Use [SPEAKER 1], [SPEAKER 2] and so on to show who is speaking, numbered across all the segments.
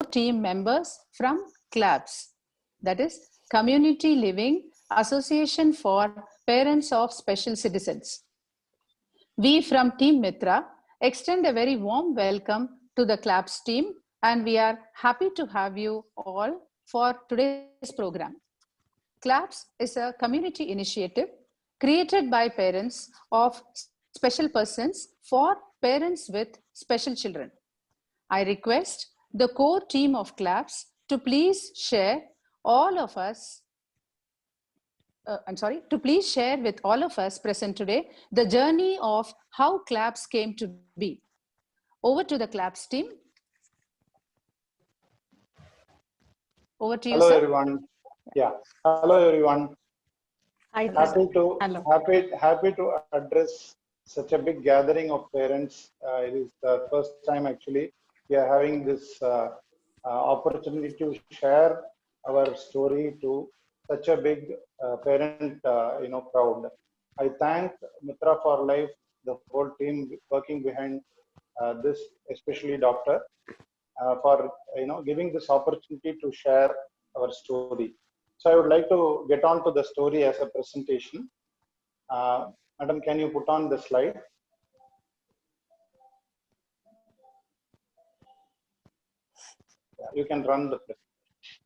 [SPEAKER 1] team members from CLAPS, that is Community Living Association for Parents of Special Citizens. We from Team Mitra extend a very warm welcome to the CLAPS team, and we are happy to have you all for today's program. CLAPS is a community initiative created by parents of special persons for parents with special children. I request the core team of CLAPS to please share all of us to please share with all of us present today the journey of how CLAPS came to be. Over to the CLAPS team. Over to you,
[SPEAKER 2] Hello,
[SPEAKER 1] sir.
[SPEAKER 2] everyone. Yeah. Hello, everyone.
[SPEAKER 1] Hi,
[SPEAKER 2] happy to address such a big gathering of parents. It is the first time actually we are having this opportunity to share our story to such a big parent crowd. I thank Mitra for Life, the whole team working behind this, especially Doctor, for giving this opportunity to share our story. So I would like to get on to the story as a presentation. Madam, can you put on the slide? Yeah, you can run the presentation.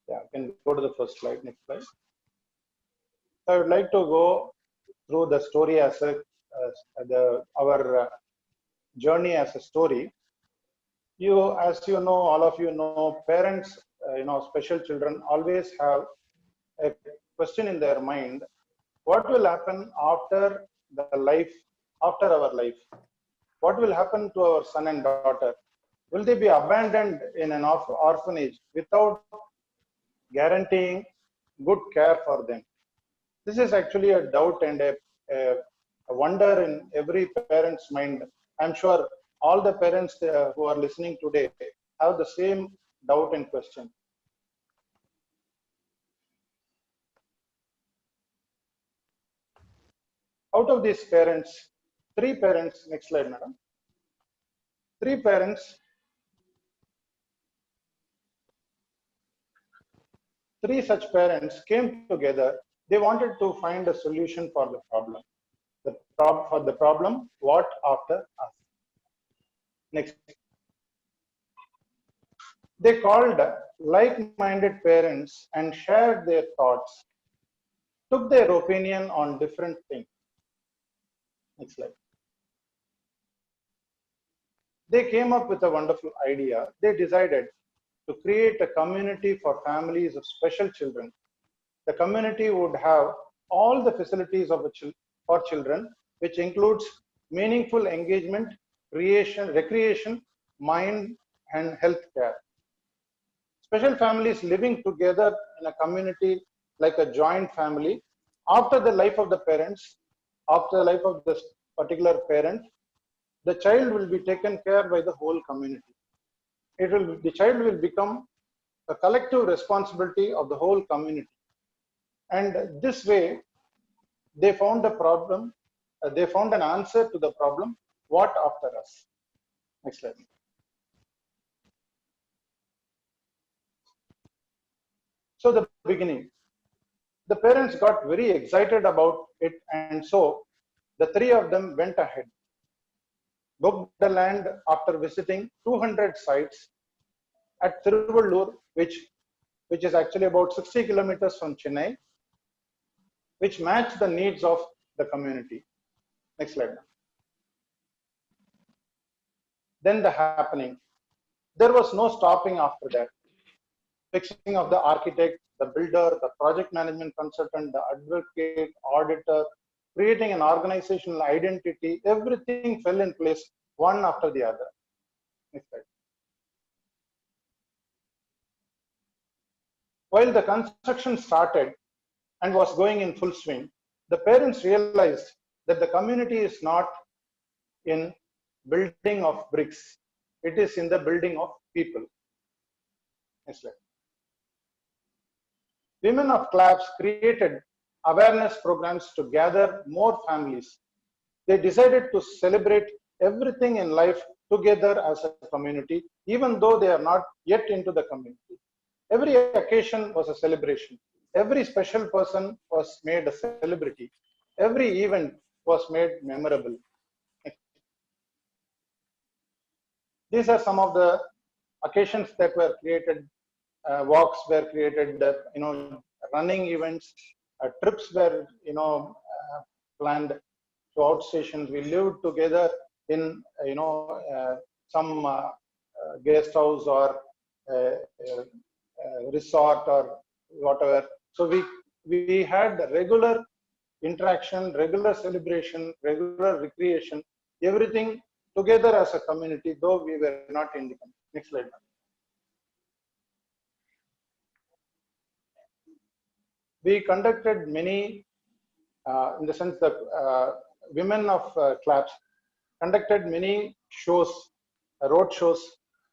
[SPEAKER 2] Yeah, you can go to the first slide. Next slide. So I would like to go through the story as our journey as a story. As you know, all of you know, parents, special children always have a question in their mind: what will happen after our life? What will happen to our son and daughter? Will they be abandoned in an orphanage without guaranteeing good care for them? This is actually a doubt and a wonder in every parent's mind. I'm sure all the parents who are listening today have the same doubt and question. Out of these parents, 3 parents, next slide, madam. 3 parents, 3 such parents came together. They wanted to find a solution for the problem. For the problem, what after us? Next. They called like-minded parents and shared their thoughts, took their opinion on different things. Next slide. They came up with a wonderful idea. They decided to create a community for families of special children. The community would have all the facilities for children, which includes meaningful engagement, recreation, mind, and health care. Special families living together in a community like a joint family. After the life of the parents, after the life of this particular parent, the child will be taken care by the whole community. The child will become a collective responsibility of the whole community. And this way, they found a problem. They found an answer to the problem: what after us? Next slide. So the beginning, the parents got very excited about it, and so the 3 of them went ahead, booked the land after visiting 200 sites at Tiruvallur, which is actually about 60 kilometers from Chennai, which matched the needs of the community. Next slide. Then the happening. There was no stopping after that. Fixing of the architect, the builder, the project management consultant, the advocate, auditor, creating an organizational identity, everything fell in place one after the other. Next slide. While the construction started and was going in full swing, the parents realized that the community is not in building of bricks. It is in the building of people. Next slide. Women of CLAPS created awareness programs to gather more families. They decided to celebrate everything in life together as a community, even though they are not yet into the community. Every occasion was a celebration. Every special person was made a celebrity. Every event was made memorable. These are some of the occasions that were created. Walks were created. Running events, trips were planned to outstations. We lived together in some guest house or resort or whatever. So we had regular interaction, regular celebration, regular recreation, everything together as a community, though we were not independent. Next slide. We conducted many, in the sense that women of CLAPS conducted many shows, road shows,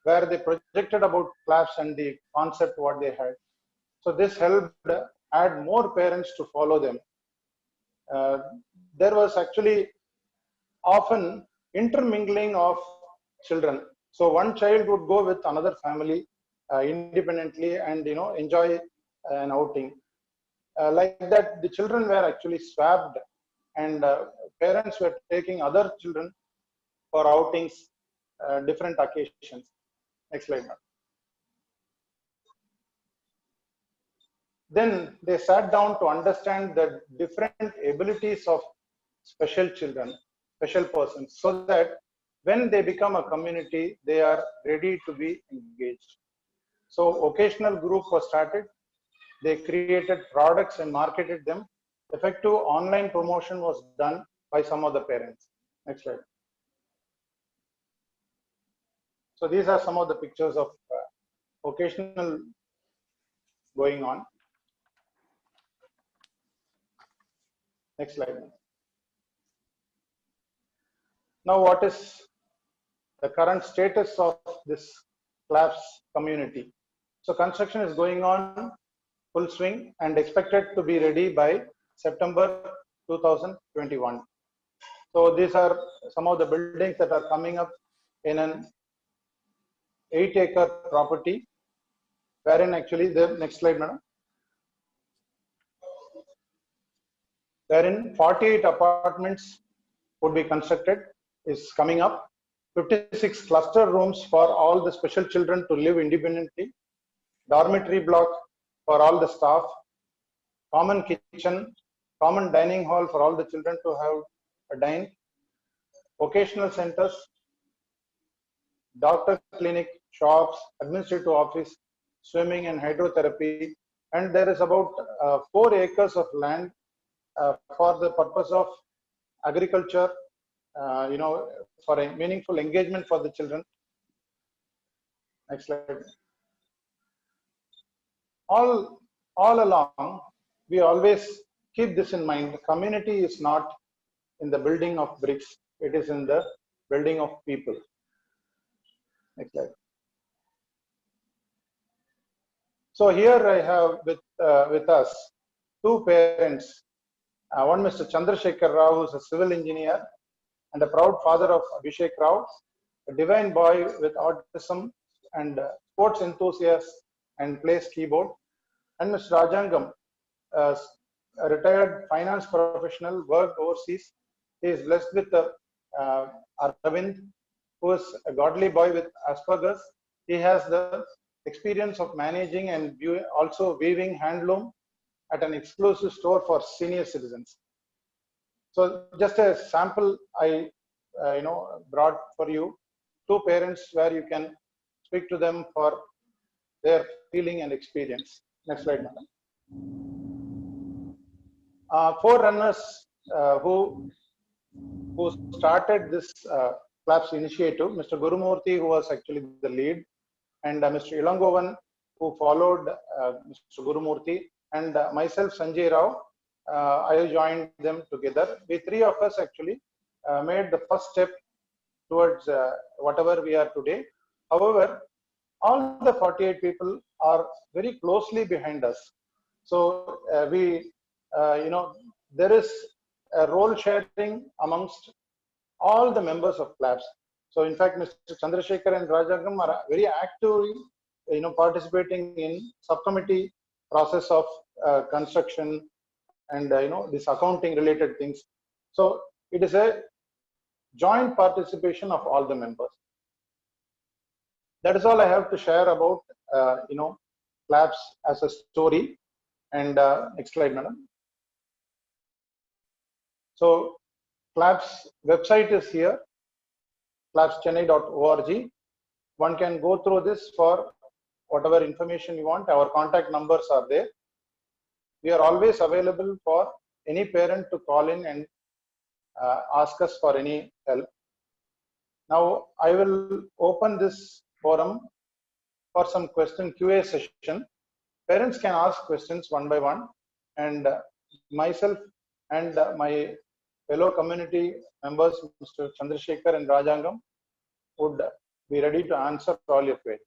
[SPEAKER 2] where they projected about CLAPS and the concept what they had. So this helped add more parents to follow them. There was actually often intermingling of children. So one child would go with another family independently and enjoy an outing. Like that, the children were actually swapped, and parents were taking other children for outings, different occasions. Next slide. Then they sat down to understand the different abilities of special children, special persons, so that when they become a community, they are ready to be engaged. So occasional group was started. They created products and marketed them. Effective online promotion was done by some of the parents. Next slide. So these are some of the pictures of occasional going on. Next slide. Now, what is the current status of this CLAPS community? So construction is going on full swing and expected to be ready by September 2021. So these are some of the buildings that are coming up in an 8-acre property, wherein actually the next slide, madam. Wherein 48 apartments would be constructed, is coming up. 56 cluster rooms for all the special children to live independently. Dormitory block for all the staff. Common kitchen, common dining hall for all the children to have a dine. Vocational centers, doctor clinic, shops, administrative office, swimming and hydrotherapy. And there is about 4 acres of land for the purpose of agriculture, for a meaningful engagement for the children. Next slide. All along, we always keep this in mind. The community is not in the building of bricks. It is in the building of people. Next slide. So here I have with us 2 parents. One Mr. Chandrasekhar Rao, who is a civil engineer and a proud father of Abhishek Rao, a divine boy with autism and sports enthusiast and plays keyboard. And Mr. Rajangam, a retired finance professional, worked overseas. He is blessed with Aravind, who is a godly boy with Asperger's. He has the experience of managing and also weaving handloom at an exclusive store for senior citizens. So just a sample I brought for you, 2 parents where you can speak to them for their feeling and experience. Next slide, madam. 4 runners who started this CLAPS initiative, Mr. Gurumurthy, who was actually the lead, and Mr. Ilangovan, who followed Mr. Gurumurthy, and myself, Sanjay Rao. I joined them together. We 3 of us actually made the first step towards whatever we are today. However, all the 48 people are very closely behind us. So there is a role sharing amongst all the members of CLAPS. So in fact, Mr. Chandrasekhar and Rajangam are very actively, participating in subcommittee process of construction and this accounting related things. So it is a joint participation of all the members. That is all I have to share about CLAPS as a story. And next slide, madam. So CLAPS website is here, clapschennai.org. One can go through this for whatever information you want. Our contact numbers are there. We are always available for any parent to call in and ask us for any help. Now I will open this forum for some question QA session. Parents can ask questions one by one, and myself and my fellow community members, Mr. Chandrasekhar and Rajangam, would be ready to answer all your queries.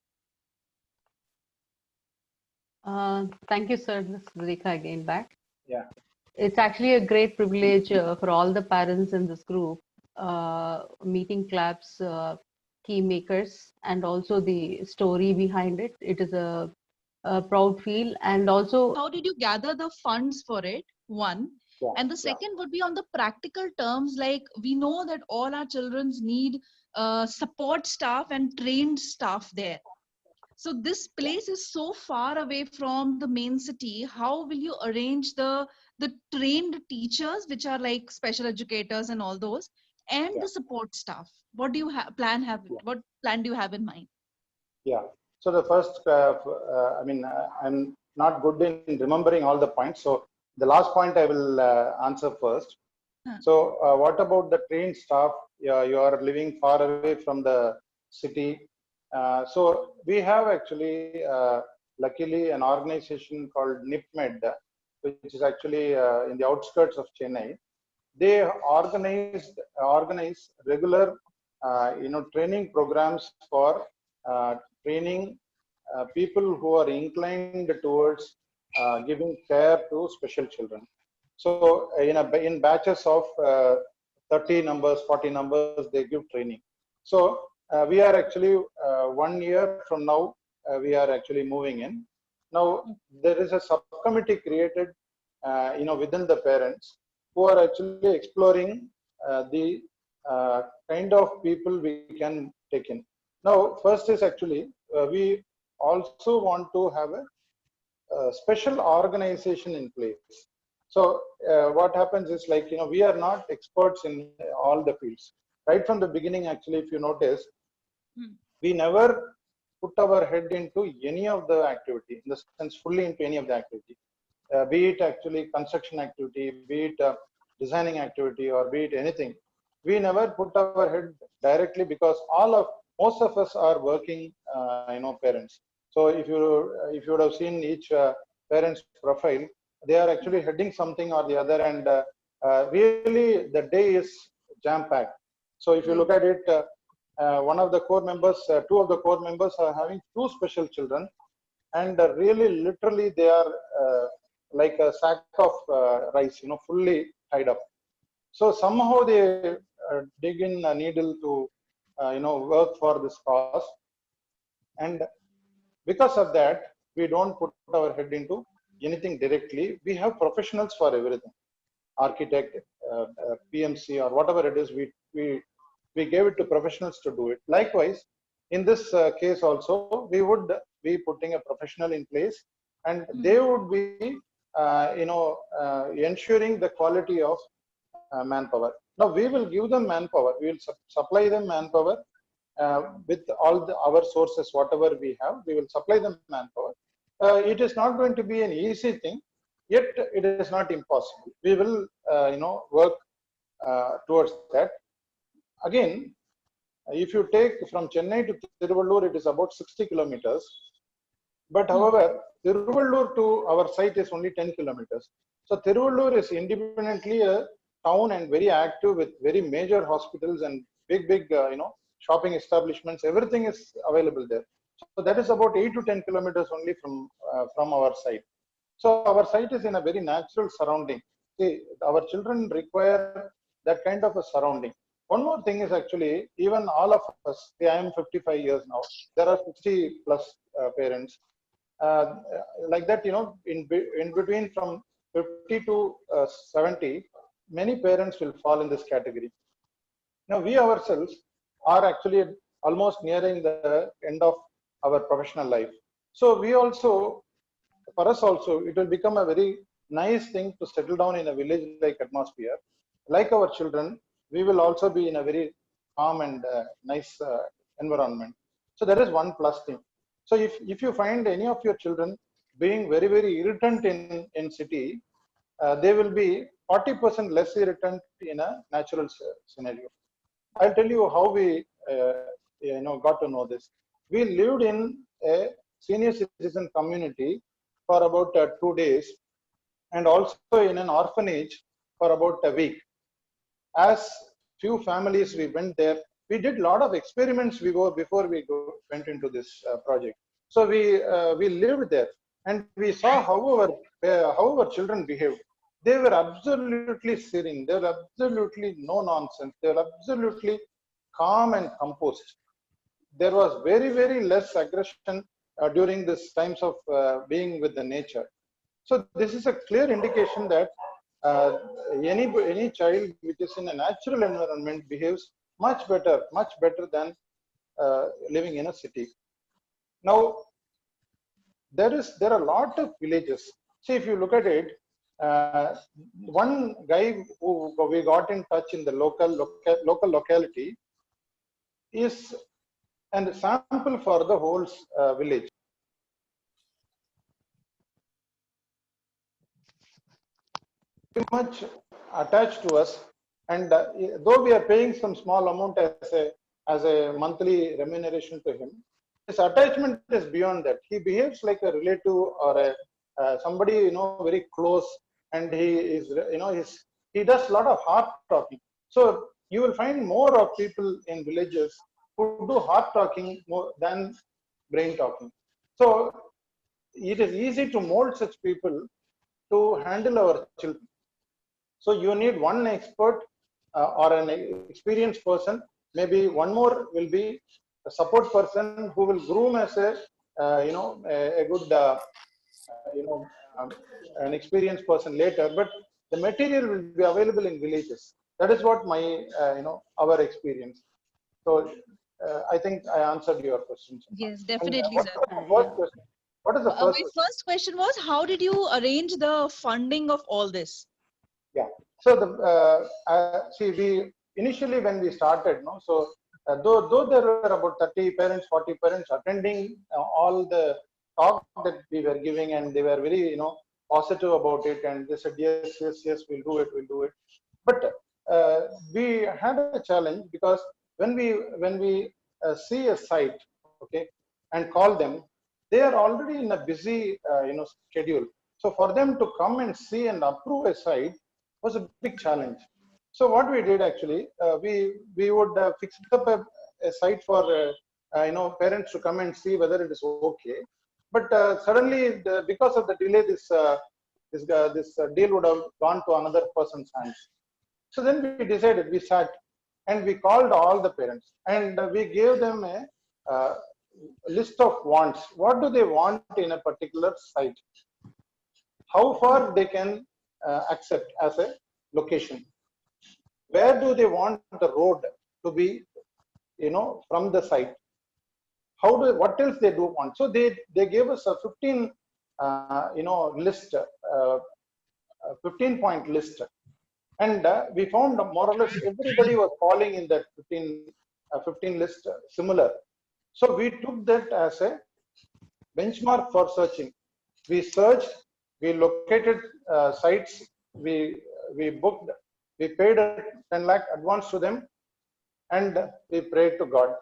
[SPEAKER 3] Thank you, sir. This is Rekha again back.
[SPEAKER 2] Yeah.
[SPEAKER 3] It's actually a great privilege for all the parents in this group, meeting CLAPS key makers and also the story behind it. It is a proud feel. And also,
[SPEAKER 4] how did you gather the funds for it? One.
[SPEAKER 2] Yeah,
[SPEAKER 4] and the second would be on the practical terms, like we know that all our children need support staff and trained staff there. So this place is so far away from the main city. How will you arrange the trained teachers, which are like special educators and all those, and the support staff? What do you what plan do you have in mind?
[SPEAKER 2] Yeah. So the first, I'm not good in remembering all the points. So the last point I will answer first. So what about the trained staff? You are living far away from the city. So we have actually, luckily, an organization called NIPMED, which is actually in the outskirts of Chennai. They organize regular, training programs for training people who are inclined towards giving care to special children. So in batches of 30 numbers, 40 numbers, they give training. So we are actually 1 year from now, we are actually moving in. Now there is a subcommittee created, within the parents, who are actually exploring the kind of people we can take in. Now, first is actually we also want to have a special organization in place. So what happens is, like, we are not experts in all the fields. Right from the beginning, actually, if you notice, we never put our head into any of the activity, in the sense fully into any of the activity, be it actually construction activity, be it designing activity, or be it anything. We never put our head directly, because most of us are working, parents. So if you would have seen each parent's profile, they are actually heading something or the other, and really the day is jam-packed. So if you look at it, one of the core members, two of the core members are having 2 special children, and really literally they are like a sack of rice, fully tied up. So somehow they dig in a needle to work for this cause, and because of that, we don't put our head into anything directly. We have professionals for everything, architect, PMC, or whatever it is. We gave it to professionals to do it. Likewise, in this case also, we would be putting a professional in place, and they would be ensuring the quality of manpower. Now we will give them manpower. We will supply them manpower with all our sources, whatever we have. We will supply them manpower. It is not going to be an easy thing, yet it is not impossible. We will work towards that. Again, if you take from Chennai to Tiruvallur, it is about 60 kilometers. But however, Tiruvallur to our site is only 10 kilometers. So Tiruvallur is independently a town and very active, with very major hospitals and big shopping establishments. Everything is available there. So that is about 8 to 10 kilometers only from our site. So our site is in a very natural surrounding. See, our children require that kind of a surrounding. one more thing is actually, even all of us, I am 55 years now, there are 60 plus parents. Like that, in between from 50 to 70, many parents will fall in this category. Now, we ourselves are actually almost nearing the end of our professional life. So we also, for us also, it will become a very nice thing to settle down in a village-like atmosphere. Like our children, we will also be in a very calm and nice environment. So that is one plus thing. So if you find any of your children being very, very irritant in city, they will be 40% less irritant in a natural scenario. I'll tell you how we got to know this. We lived in a senior citizen community for about 2 days, and also in an orphanage for about a week. As few families we went there, we did a lot of experiments before we went into this project. So we lived there, and we saw how our children behaved. They were absolutely serene. They were absolutely no nonsense. They were absolutely calm and composed. There was very, very less aggression during this times of being with the nature. So this is a clear indication that any child which is in a natural environment behaves much better than living in a city. Now, there are a lot of villages. See, if you look at it, one guy who we got in touch in the local locality is a sample for the whole village. Pretty much attached to us, and though we are paying some small amount as a monthly remuneration to him, his attachment is beyond that. He behaves like a relative or somebody very close, and he is he does a lot of heart talking. So you will find more of people in villages who do heart talking more than brain talking. So it is easy to mold such people to handle our children. So you need one expert or an experienced person. Maybe one more will be a support person who will groom as a good an experienced person later. But the material will be available in villages. That is what my our experience. So I think I answered your question.
[SPEAKER 4] Yes, definitely,
[SPEAKER 2] What
[SPEAKER 4] sir.
[SPEAKER 2] was the first question? What is the first
[SPEAKER 4] My
[SPEAKER 2] question?
[SPEAKER 4] first question was, how did you arrange the funding of all this?
[SPEAKER 2] Yeah. So see, we initially when we started, though there were about 30 parents, 40 parents attending all the talk that we were giving, and they were very positive about it, and they said yes, we'll do it. But we had a challenge, because when we see a site, okay, and call them, they are already in a busy schedule. So for them to come and see and approve a site was a big challenge. So what we did actually, we would fix up a site for parents to come and see whether it is okay. But suddenly, because of the delay, this deal would have gone to another person's hands. So then we decided, we sat and we called all the parents, and we gave them a list of wants. What do they want in a particular site? How far they can accept as a location? Where do they want the road to be, from the site? What else they do want? So they gave us a 15 list, 15-point list, and we found more or less everybody was falling in that 15 list similar. So we took that as a benchmark for searching. We searched, we located sites, we booked, we paid 10 lakh advance to them, and we prayed to God.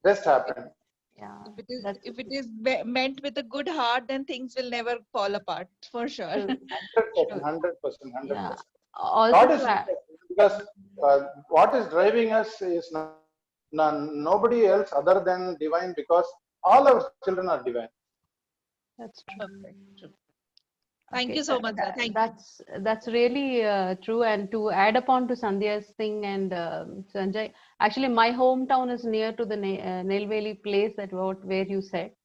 [SPEAKER 2] Rest happened.
[SPEAKER 3] Yeah,
[SPEAKER 4] If it is meant with a good heart, then things will never fall apart, for sure.
[SPEAKER 2] 100%.
[SPEAKER 3] yeah.
[SPEAKER 2] God
[SPEAKER 3] Also,
[SPEAKER 2] is interested, because what is driving us is nobody else other than divine, because all our children are divine.
[SPEAKER 3] that's true.
[SPEAKER 4] Perfect. Thank
[SPEAKER 3] Okay,
[SPEAKER 4] you so much, sir. Thank you.
[SPEAKER 3] that's really true. And to add upon to Sandhya's thing and Sanjay, actually, my hometown is near to the Nilveli place that where you said. It's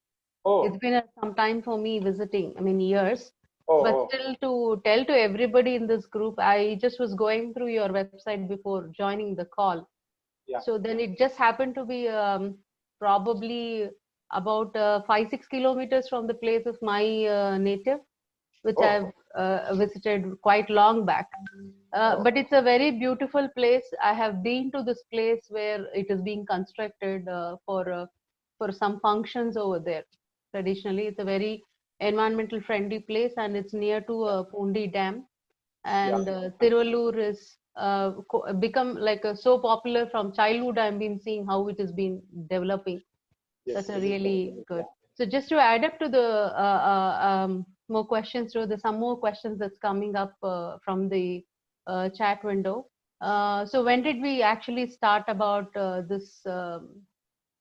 [SPEAKER 2] Oh,
[SPEAKER 3] been some time for me visiting. I mean, years.
[SPEAKER 2] oh,
[SPEAKER 3] But
[SPEAKER 2] oh,
[SPEAKER 3] still, to tell to everybody in this group, I just was going through your website before joining the call.
[SPEAKER 2] yeah.
[SPEAKER 3] So then it just happened to be probably about 5-6 kilometers from the place of my native, which I've
[SPEAKER 2] Oh,
[SPEAKER 3] visited quite long back.
[SPEAKER 2] oh,
[SPEAKER 3] But it's a very beautiful place. I have been to this place where it is being constructed for some functions over there. Traditionally, it's a very environmental friendly place, and it's near to Pundi Dam.
[SPEAKER 2] yeah.
[SPEAKER 3] And Tiruvallur is become like so popular from childhood. I've been seeing how it has been developing.
[SPEAKER 2] Yes,
[SPEAKER 3] That's a
[SPEAKER 2] yes.
[SPEAKER 3] really good. So just to add up to the more questions, to the some more questions that's coming up from the chat window. So when did we actually start about this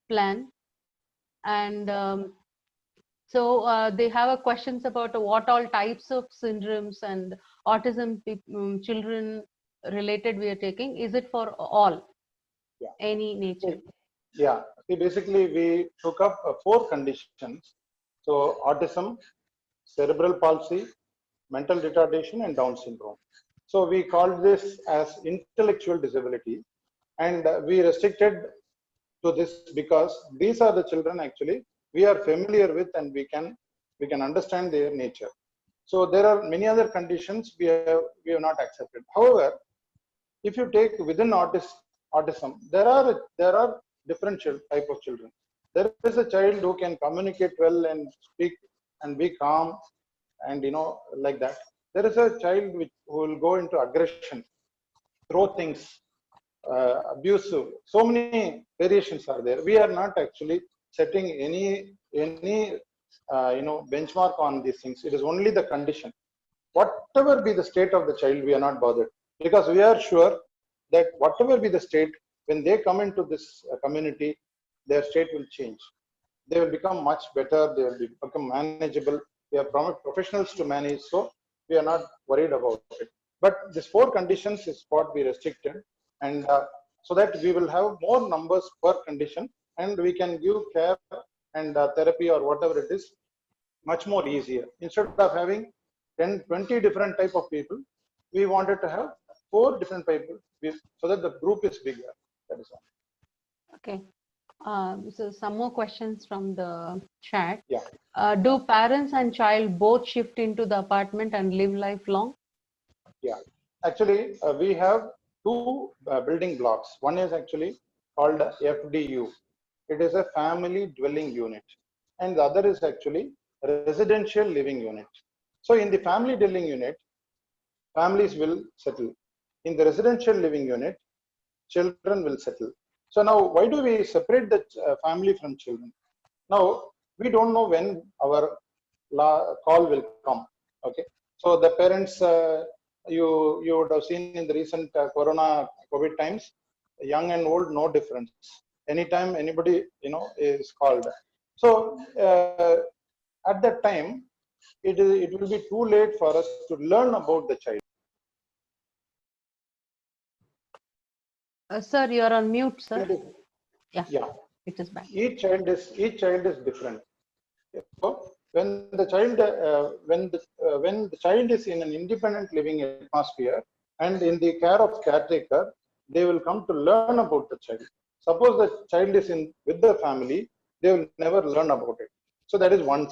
[SPEAKER 3] plan? And so they have a questions about what all types of syndromes and autism children related we are taking. Is it for all,
[SPEAKER 2] Yeah.
[SPEAKER 3] any nature?
[SPEAKER 2] Yeah. See, basically, we took up four conditions. So, autism, cerebral palsy, mental retardation, and Down syndrome. So, we called this as intellectual disability, and we restricted to this because these are the children actually we are familiar with, and we can understand their nature. So, there are many other conditions we have not accepted. However, if you take within autism, there are different type of children. There is a child who can communicate well and speak and be calm, and like that. There is a child who will go into aggression, throw things, abusive. So many variations are there. We are not actually setting any benchmark on these things. It is only the condition. Whatever be the state of the child, we are not bothered, because we are sure that whatever be the state, when they come into this community, their state will change. They will become much better. They will become manageable. We are professionals to manage, so we are not worried about it. But these four conditions is what we restricted, and so that we will have more numbers per condition, and we can give care and therapy or whatever it is much more easier. Instead of having 10, 20 different type of people, we wanted to have four different people so that the group is bigger. That is all.
[SPEAKER 3] Okay. So some more questions from the chat.
[SPEAKER 2] Yeah.
[SPEAKER 3] Do parents and child both shift into the apartment and live lifelong?
[SPEAKER 2] Yeah. Actually, we have two building blocks. One is actually called FDU. It is a family dwelling unit. And the other is actually residential living unit. So in the family dwelling unit, families will settle. In the residential living unit, children will settle. So now, why do we separate the family from children? Now, we don't know when our call will come. Okay, so the parents, you would have seen in the recent COVID times, young and old, no difference. Anytime anybody is called. So at that time, it will be too late for us to learn about the child.
[SPEAKER 3] Sir, you are on mute, sir. Yeah,
[SPEAKER 2] Yeah,
[SPEAKER 3] it is back.
[SPEAKER 2] each child is different. So when the child when the child is in an independent living atmosphere and in the care of caretaker, they will come to learn about the child. Suppose the child is in with the family, they will never learn about it. So that is one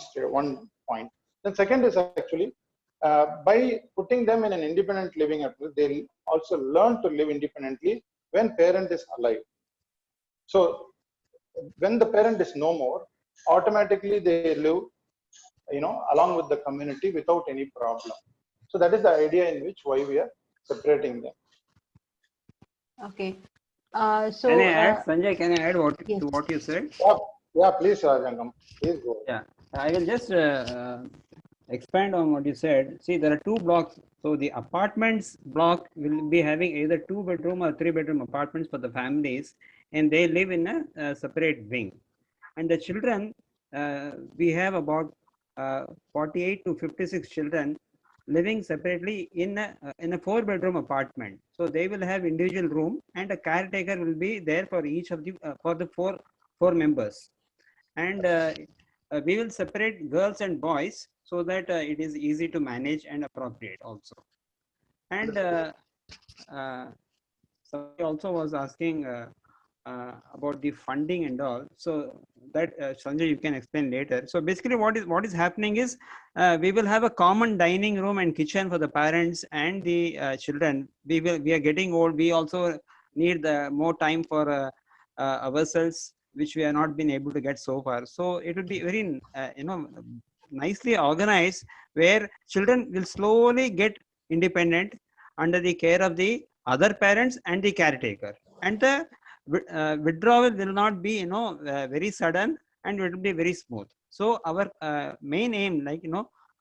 [SPEAKER 2] point. Then second is actually by putting them in an independent living atmosphere, they will also learn to live independently when parent is alive. So when the parent is no more, automatically they live along with the community without any problem. So that is the idea in which why we are separating them.
[SPEAKER 3] Okay.
[SPEAKER 5] Can
[SPEAKER 3] So
[SPEAKER 5] I add, Sanjay? Can I add
[SPEAKER 3] yes.
[SPEAKER 5] to what you said?
[SPEAKER 2] Yeah, please, Rajangam, please go.
[SPEAKER 5] Yeah, I will just expand on what you said. See, there are two blocks. So the apartments block will be having either 2-bedroom or 3-bedroom apartments for the families, and they live in a separate wing. And the children, we have about 48 to 56 children living separately in a 4-bedroom apartment. So they will have individual room, and a caretaker will be there for each of the for the four members. And we will separate girls and boys so that it is easy to manage and appropriate also. And somebody also was asking about the funding and all. So that Sanjay, you can explain later. So basically, what is happening is we will have a common dining room and kitchen for the parents and the children. We are getting old. We also need more time for ourselves, which we have not been able to get so far. So it will be very nicely organized, where children will slowly get independent under the care of the other parents and the caretaker, and the withdrawal will not be very sudden, and it will be very smooth. So our main aim,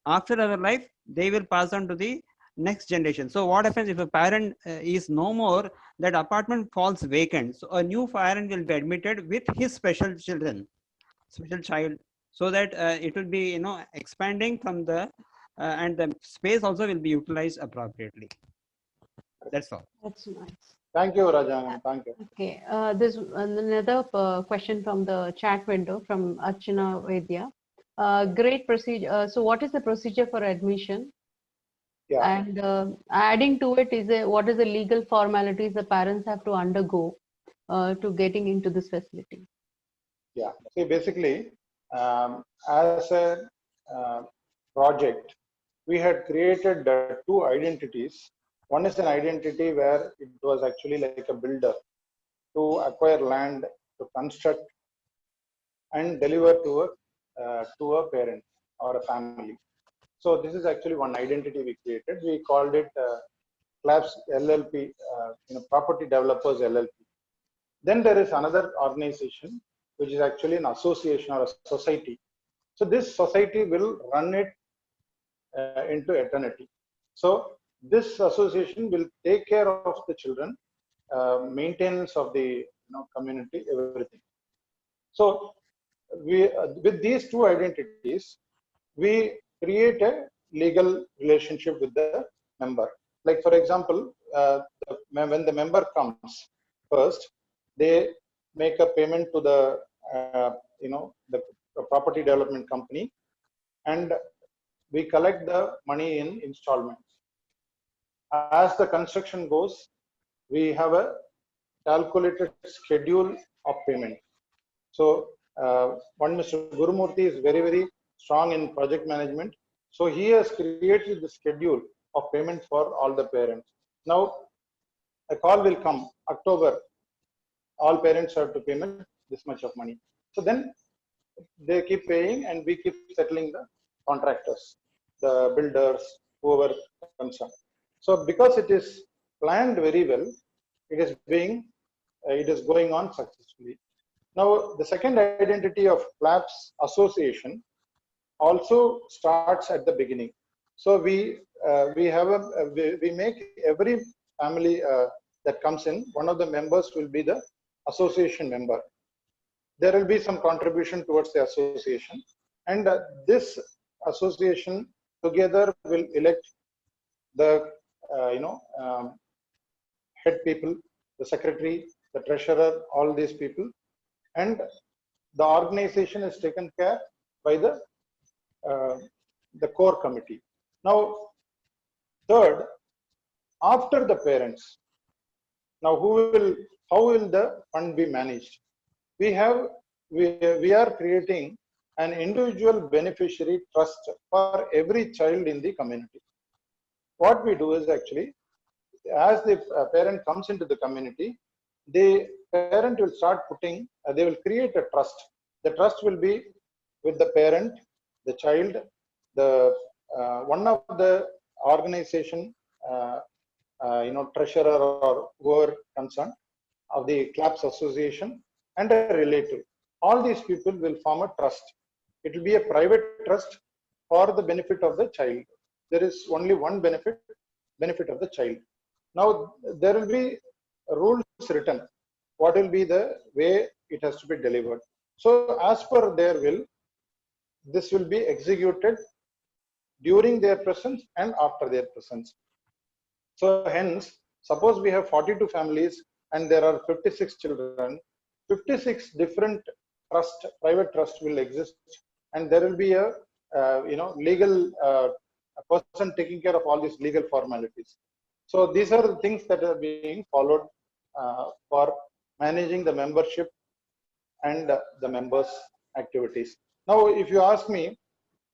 [SPEAKER 5] after our life, they will pass on to the next generation. So what happens if a parent is no more, that apartment falls vacant, so a new parent will be admitted with his special child, so that it will be expanding from the and the space also will be utilized appropriately. That's all.
[SPEAKER 3] That's nice.
[SPEAKER 2] Thank you, Rajan. Thank you.
[SPEAKER 3] Okay, there's another question from the chat window from Archana Vedya. Great procedure. So what is the procedure for admission?
[SPEAKER 2] Yeah.
[SPEAKER 3] And adding to it, what is the legal formalities the parents have to undergo to getting into this facility?
[SPEAKER 2] Yeah. See, basically, as a project, we had created two identities. One is an identity where it was actually like a builder to acquire land, to construct and deliver to a parent or a family. So this is actually one identity we created. We called it CLAPS LLP, Property Developers LLP. Then there is another organization, which is actually an association or a society. So this society will run it into eternity. So this association will take care of the children, maintenance of the community, everything. So we with these two identities, we create a legal relationship with the member. Like for example, when the member comes first, they make a payment to the the property development company, and we collect the money in installments. As the construction goes, we have a calculated schedule of payment. So one Mr. Gurumurthy is very, very strong in project management. So he has created the schedule of payment for all the parents. Now a call will come, October, all parents have to pay this much of money. So then they keep paying, and we keep settling the contractors, the builders, whoever concerned. So because it is planned very well, it is going on successfully. Now the second identity of CLAPS association also starts at the beginning. So we make every family that comes in, one of the members will be the association member. There will be some contribution towards the association, and this association together will elect the head people, the secretary, the treasurer, all these people, and the organization is taken care by the core committee. Now, third, after the parents, now how will the fund be managed? We are creating an individual beneficiary trust for every child in the community. What we do is actually, as the parent comes into the community, the parent will start they will create a trust. The trust will be with the parent, the child, the one of the organization, treasurer or whoever concerned of the CLAPS association, and a relative. All these people will form a trust. It will be a private trust for the benefit of the child. There is only one benefit of the child. Now there will be rules written. What will be the way it has to be delivered? So as per their will, this will be executed during their presence and after their presence. So hence, suppose we have 42 families and there are 56 children, 56 different private trust will exist, and there will be a legal a person taking care of all these legal formalities. So these are the things that are being followed for managing the membership and the members' activities. Now, if you ask me,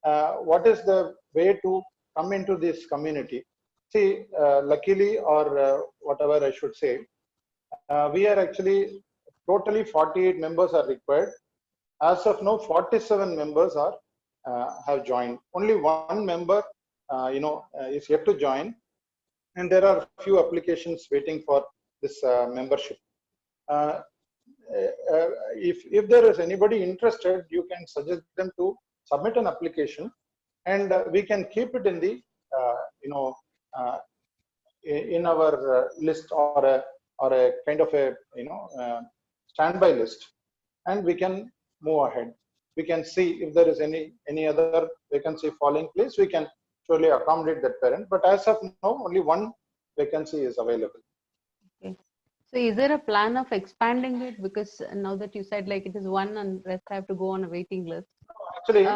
[SPEAKER 2] what is the way to come into this community? See, luckily, or whatever I should say, we are actually totally 48 members are required. As of now, 47 members are have joined. Only one member, is yet to join, and there are a few applications waiting for this membership. If there is anybody interested, you can suggest them to submit an application, and we can keep it in the in our list, or a kind of a standby list, and we can move ahead. We can see if there is any other vacancy falling place, we can surely accommodate that parent. But as of now, only one vacancy is available.
[SPEAKER 3] Okay. So is there a plan of expanding it? Because now that you said like it is one and rest have to go on a waiting list.
[SPEAKER 2] Actually,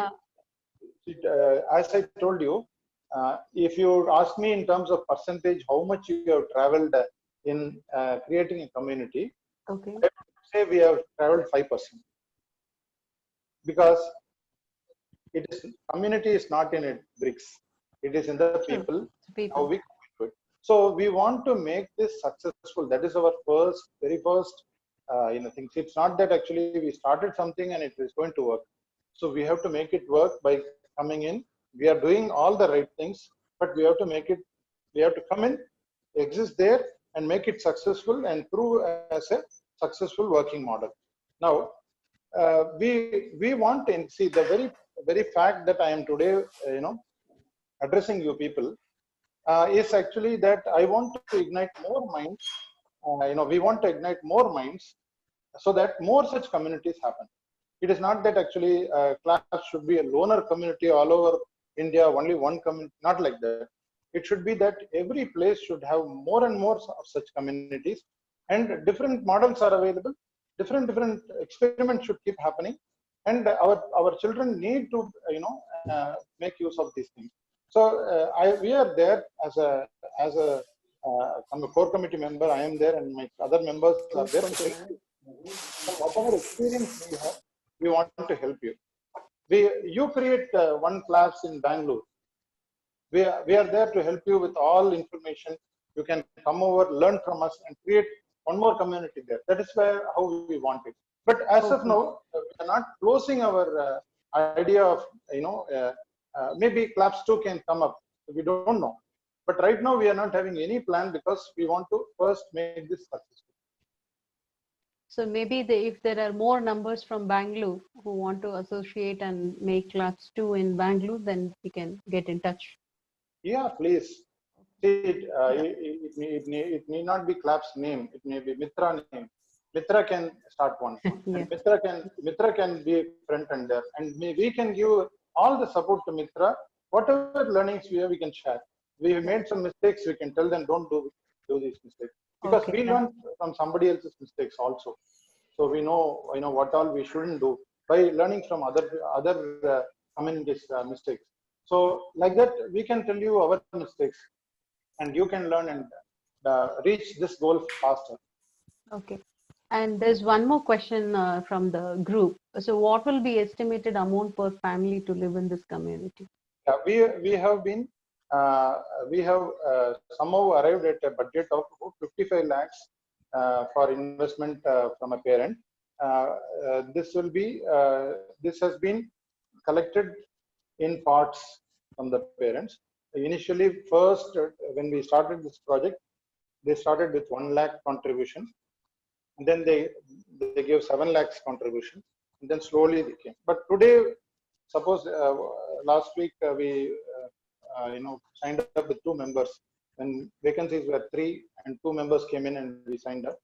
[SPEAKER 2] as I told you, if you ask me in terms of percentage, how much you have traveled in creating a community,
[SPEAKER 3] Okay.
[SPEAKER 2] I would say we have traveled 5%. Because it is community is not in it bricks, it is in the people, how we commit to it. So we want to make this successful. That is our very first things. It's not that actually we started something and it is going to work. So we have to make it work by coming in. We are doing all the right things, but we have to make it. We have to come in, exist there, and make it successful and prove as a successful working model. Now, we want to see the very fact that I am today, addressing you people, is actually that I want to ignite more minds. We want to ignite more minds so that more such communities happen. It is not that actually class should be a loner community all over India, only one community, not like that. It should be that every place should have more and more of such communities, and different models are available. Different experiments should keep happening, and our children need to make use of these things. So we are there as a I'm a core committee member. I am there, and my other members are there. Whatever experience we have, we want to help you. You create one class in Bangalore. We are there to help you with all information. You can come over, learn from us, and create one more community there. That is how we want it. But as of now, we are not closing our idea of maybe claps 2 can come up. We don't know. But right now we are not having any plan because we want to first make this successful.
[SPEAKER 3] So maybe if there are more numbers from Bangalore who want to associate and make claps 2 in Bangalore, then we can get in touch. Yeah,
[SPEAKER 2] please. See, it need not be claps name. It may be Mitra name. Mitra can start one. Yes. Mitra can be front and there, and we can give all the support to Mitra. Whatever learnings we have, we can share. We have made some mistakes. We can tell them don't do these mistakes, because we learn from somebody else's mistakes also. So we know what all we shouldn't do by learning from other communities' mistakes. So like that, we can tell you our mistakes, and you can learn and reach this goal faster. Okay.
[SPEAKER 3] And there's one more question from the group. So what will be estimated amount per family to live in this community?
[SPEAKER 2] We have been, we have somehow arrived at a budget of 55 lakhs for investment from a parent. This has been collected in parts from the parents. Initially, first, when we started this project, they started with 1 lakh contribution. And then they gave 7 lakhs contribution, and then slowly they came. But today, suppose last week we signed up with 2 members, and vacancies were 3, and 2 members came in and we signed up.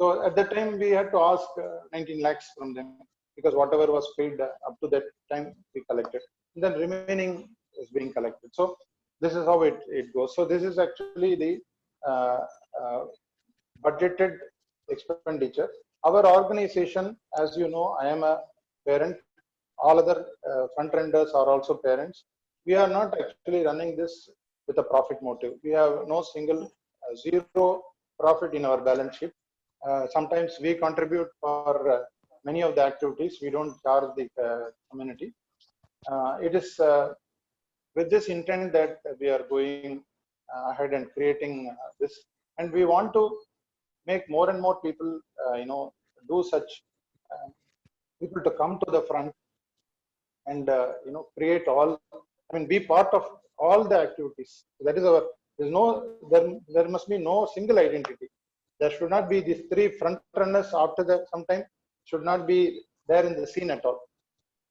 [SPEAKER 2] So at that time we had to ask 19 lakhs from them, because whatever was paid up to that time we collected. And then remaining is being collected. So this is how it goes. So this is actually the budgeted expenditure. Our organization, as you know, I am a parent. All other front renders are also parents. We are not actually running this with a profit motive. We have no single zero profit in our balance sheet. Sometimes we contribute for many of the activities. We don't charge the community. It is with this intent that we are going ahead and creating this, and we want to make more and more people, do such people to come to the front and create all. I mean, be part of all the activities. That is our. There must be no single identity. There should not be these three front runners after the sometime should not be there in the scene at all.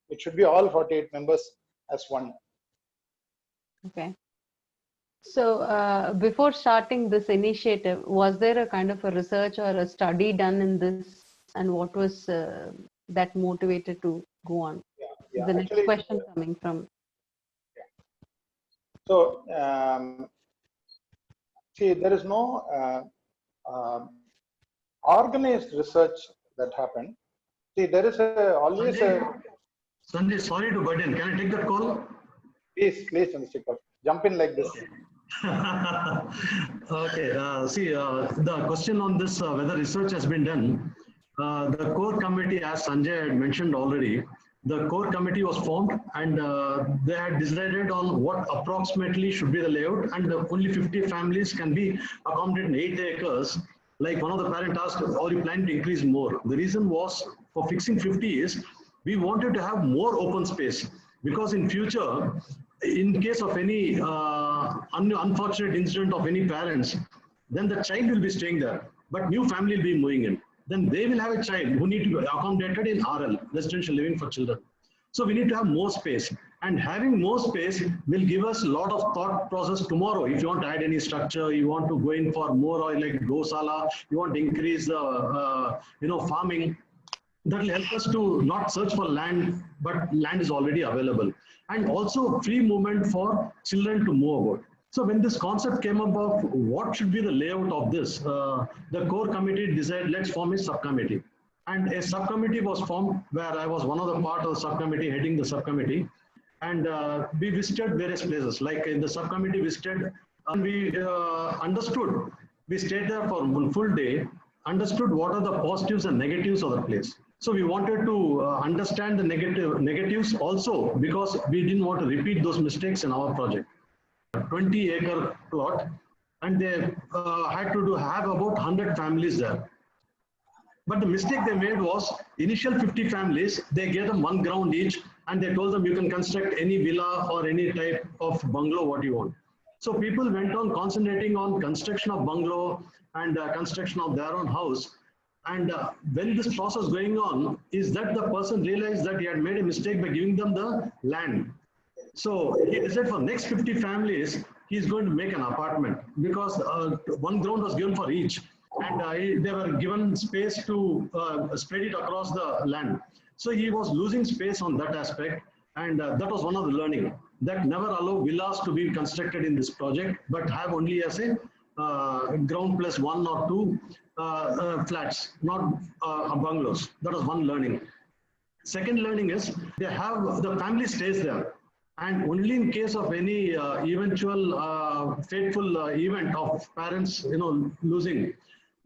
[SPEAKER 2] It should be all 48 members as one.
[SPEAKER 3] Okay. So before starting this initiative, was there a kind of a research or a study done in this, and what was that motivated to go on?
[SPEAKER 2] Yeah,
[SPEAKER 3] The next
[SPEAKER 2] actually,
[SPEAKER 3] question coming from.
[SPEAKER 2] So see, there is no organized research that happened. See, there is always
[SPEAKER 6] Sanjay, sorry to butt in. Can I take that call?
[SPEAKER 2] please, Chandrasekhar, jump in like this.
[SPEAKER 6] Okay. The question on this, whether research has been done, the core committee, as Sanjay had mentioned already, the core committee was formed, and they had decided on what approximately should be the layout, and only 50 families can be accommodated in 8 acres. Like one of the parents asked, are you planning to increase more? The reason was for fixing 50 is we wanted to have more open space, because in future, in case of any unfortunate incident of any parents, then the child will be staying there, but new family will be moving in. Then they will have a child who need to be accommodated in RL, residential living for children. So we need to have more space, and having more space will give us a lot of thought process tomorrow. If you want to add any structure, you want to go in for more oil like Gosala, you want to increase the farming, that will help us to not search for land, but land is already available. And also free movement for children to move about. So when this concept came up of what should be the layout of this, the core committee decided, let's form a subcommittee. And a subcommittee was formed where I was one of the part of the subcommittee, heading the subcommittee. And we visited various places, like in the subcommittee visited, and we understood, we stayed there for a full day, understood what are the positives and negatives of the place. So we wanted to understand the negatives also, because we didn't want to repeat those mistakes in our project. 20-acre plot, and they had to have about 100 families there. But the mistake they made was, initial 50 families, they gave them 1 ground each, and they told them you can construct any villa or any type of bungalow what you want. So people went on concentrating on construction of bungalow and construction of their own house. And when this process going on, is that the person realized that he had made a mistake by giving them the land. So he decided for next 50 families, he's going to make an apartment, because 1 ground was given for each, and they were given space to spread it across the land. So he was losing space on that aspect, and that was one of the learning, that never allow villas to be constructed in this project, but have only as a ground plus 1 or 2 flats, not bungalows. That was one learning. Second learning is, they have, the family stays there, and only in case of any eventual fateful event of parents losing,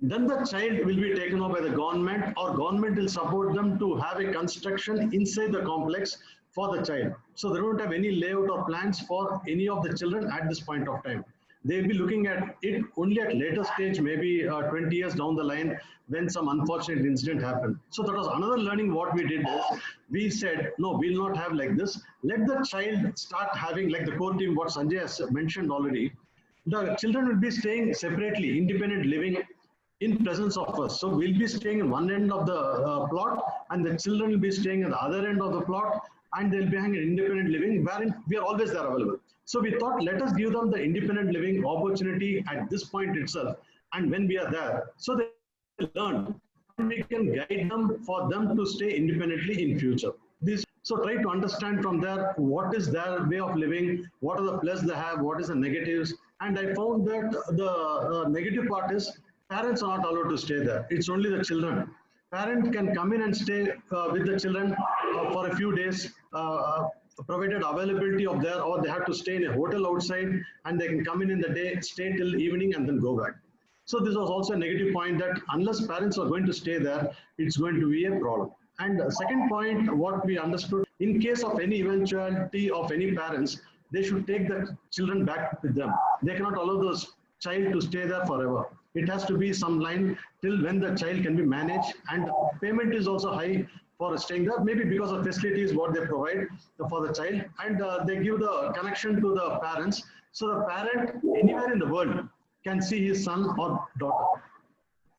[SPEAKER 6] then the child will be taken up by the government, or government will support them to have a construction inside the complex for the child. So they don't have any layout or plans for any of the children at this point of time. They'll be looking at it only at later stage, maybe 20 years down the line, when some unfortunate incident happened. So that was another learning. What we did is, we said, no, we'll not have like this. Let the child start having, like the core team, what Sanjay has mentioned already, the children will be staying separately, independent living in presence of us. So we'll be staying in one end of the plot, and the children will be staying at the other end of the plot, and they'll be having an independent living, wherein we are always there available. So we thought, let us give them the independent living opportunity at this point itself, and when we are there, so they learn, and we can guide them for them to stay independently in future. So try to understand from there what is their way of living, what are the plus they have, what is the negatives. And I found that the negative part is parents are not allowed to stay there. It's only the children. Parent can come in and stay with the children for a few days, provided availability of there, or they have to stay in a hotel outside, and they can come in the day, stay till evening, and then go back. So this was also a negative point, that unless parents are going to stay there, it's going to be a problem. And second point, what we understood, in case of any eventuality of any parents, they should take the children back with them. They cannot allow the child to stay there forever. It has to be some line till when the child can be managed, and payment is also high for staying there, maybe because of facilities what they provide for the child, and they give the connection to the parents. So the parent anywhere in the world can see his son or daughter.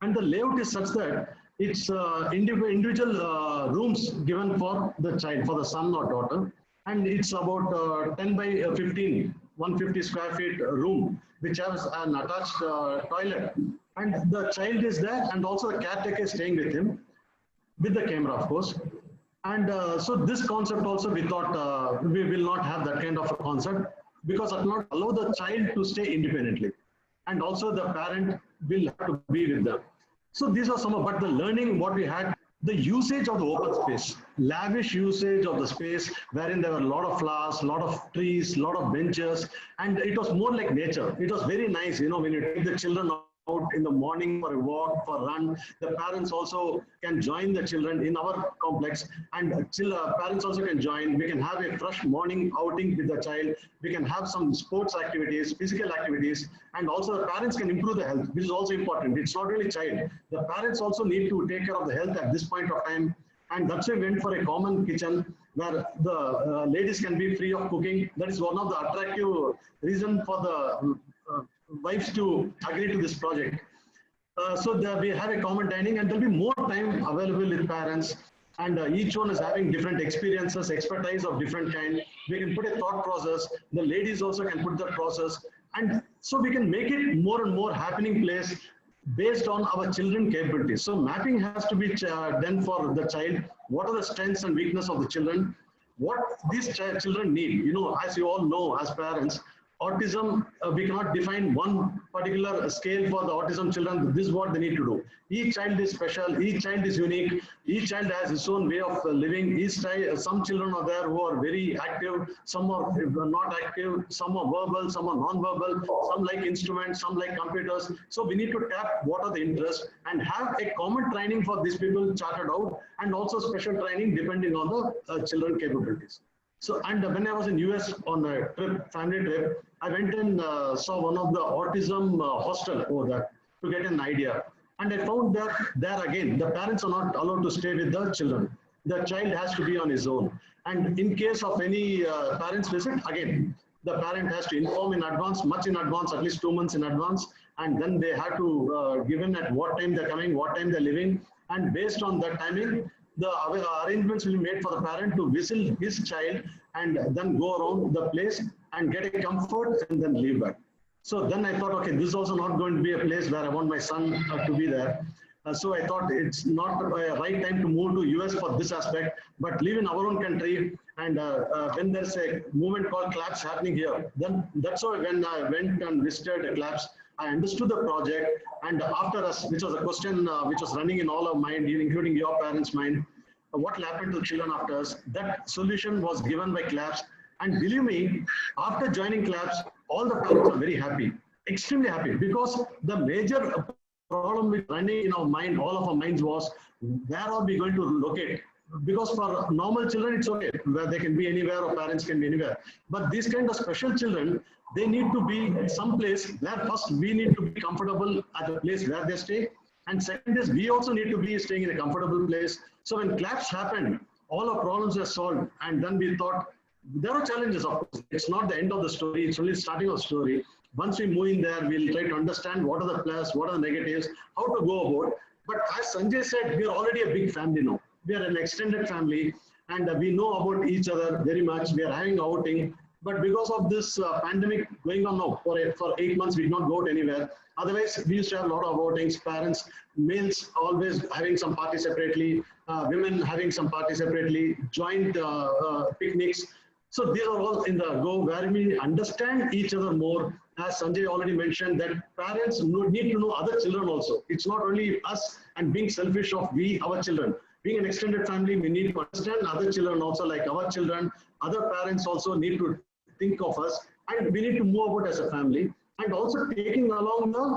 [SPEAKER 6] And the layout is such that it's individual rooms given for the child, for the son or daughter. And it's about 10 by 15, 150 square feet room, which has an attached toilet. And the child is there, and also the caretaker is staying with him, with the camera, of course. And so this concept also, we thought we will not have that kind of a concept, because it will not allow the child to stay independently. And also the parent will have to be with them. So these are some of, but the learning what we had, the usage of the open space, lavish usage of the space, wherein there were a lot of flowers, a lot of trees, a lot of benches, and it was more like nature. It was very nice, you know, when you take the children out in the morning for a walk, for a run. The parents also can join the children in our complex, and parents also can join. We can have a fresh morning outing with the child. We can have some sports activities, physical activities, and also the parents can improve the health, which is also important. It's not really child. The parents also need to take care of the health at this point of time. And that's why we went for a common kitchen where the ladies can be free of cooking. That is one of the attractive reasons for the wives to agree to this project. So we have a common dining, and there'll be more time available with parents, and each one is having different experiences, expertise of different kind. We can put a thought process. The ladies also can put that process, and so we can make it more and more happening place based on our children capabilities. So mapping has to be done for the child. What are the strengths and weakness of the children? What these children need? You know, as you all know, as parents, autism, we cannot define one particular scale for the autism children. This is what they need to do. Each child is special, each child is unique, each child has his own way of living. Each child, some children are there who are very active, some are not active, some are verbal, some are non-verbal, some like instruments, some like computers. So we need to tap what are the interests and have a common training for these people charted out, and also special training depending on the children capabilities. So, and when I was in US on a trip, family trip, I went and saw one of the autism hostel over there to get an idea. And I found that there again, the parents are not allowed to stay with the children. The child has to be on his own. And in case of any parents visit, again, the parent has to inform in advance, much in advance, at least 2 months in advance. And then they have to give in at what time they're coming, what time they're leaving. And based on that timing, the arrangements will be made for the parent to visit his child and then go around the place and get a comfort and then leave back. So then I thought, okay, this is also not going to be a place where I want my son to be there. So I thought it's not a right time to move to US for this aspect, but live in our own country. And when there's a movement called CLAPS happening here, then that's why when I went and visited CLAPS, I understood the project, and after us, which was a question which was running in all our mind, including your parents' mind, what will happen to the children after us? That solution was given by CLAPS, and believe me, after joining CLAPS, all the parents are very happy, extremely happy, because the major problem with running in our mind, all of our minds was, where are we going to locate? Because for normal children, it's okay, where they can be anywhere or parents can be anywhere. But these kind of special children, they need to be someplace where first we need to be comfortable at the place where they stay. And second is we also need to be staying in a comfortable place. So when CLAPS happened, all our problems were solved. And then we thought, there are challenges, of course. It's not the end of the story. It's only starting of the story. Once we move in there, we'll try to understand what are the plus, what are the negatives, how to go about. But as Sanjay said, we are already a big family now. We are an extended family, and we know about each other very much. We are having outing. But because of this pandemic going on now for 8 months, we did not go out anywhere. Otherwise, we used to have a lot of outings, parents, males always having some party separately, women having some party separately, joint picnics. So these are all in the go where we understand each other more. As Sanjay already mentioned, that parents need to know other children also. It's not only us and being selfish of our children. Being an extended family, we need to understand other children also, like our children. Other parents also need to think of us, and we need to move about as a family. And also taking along the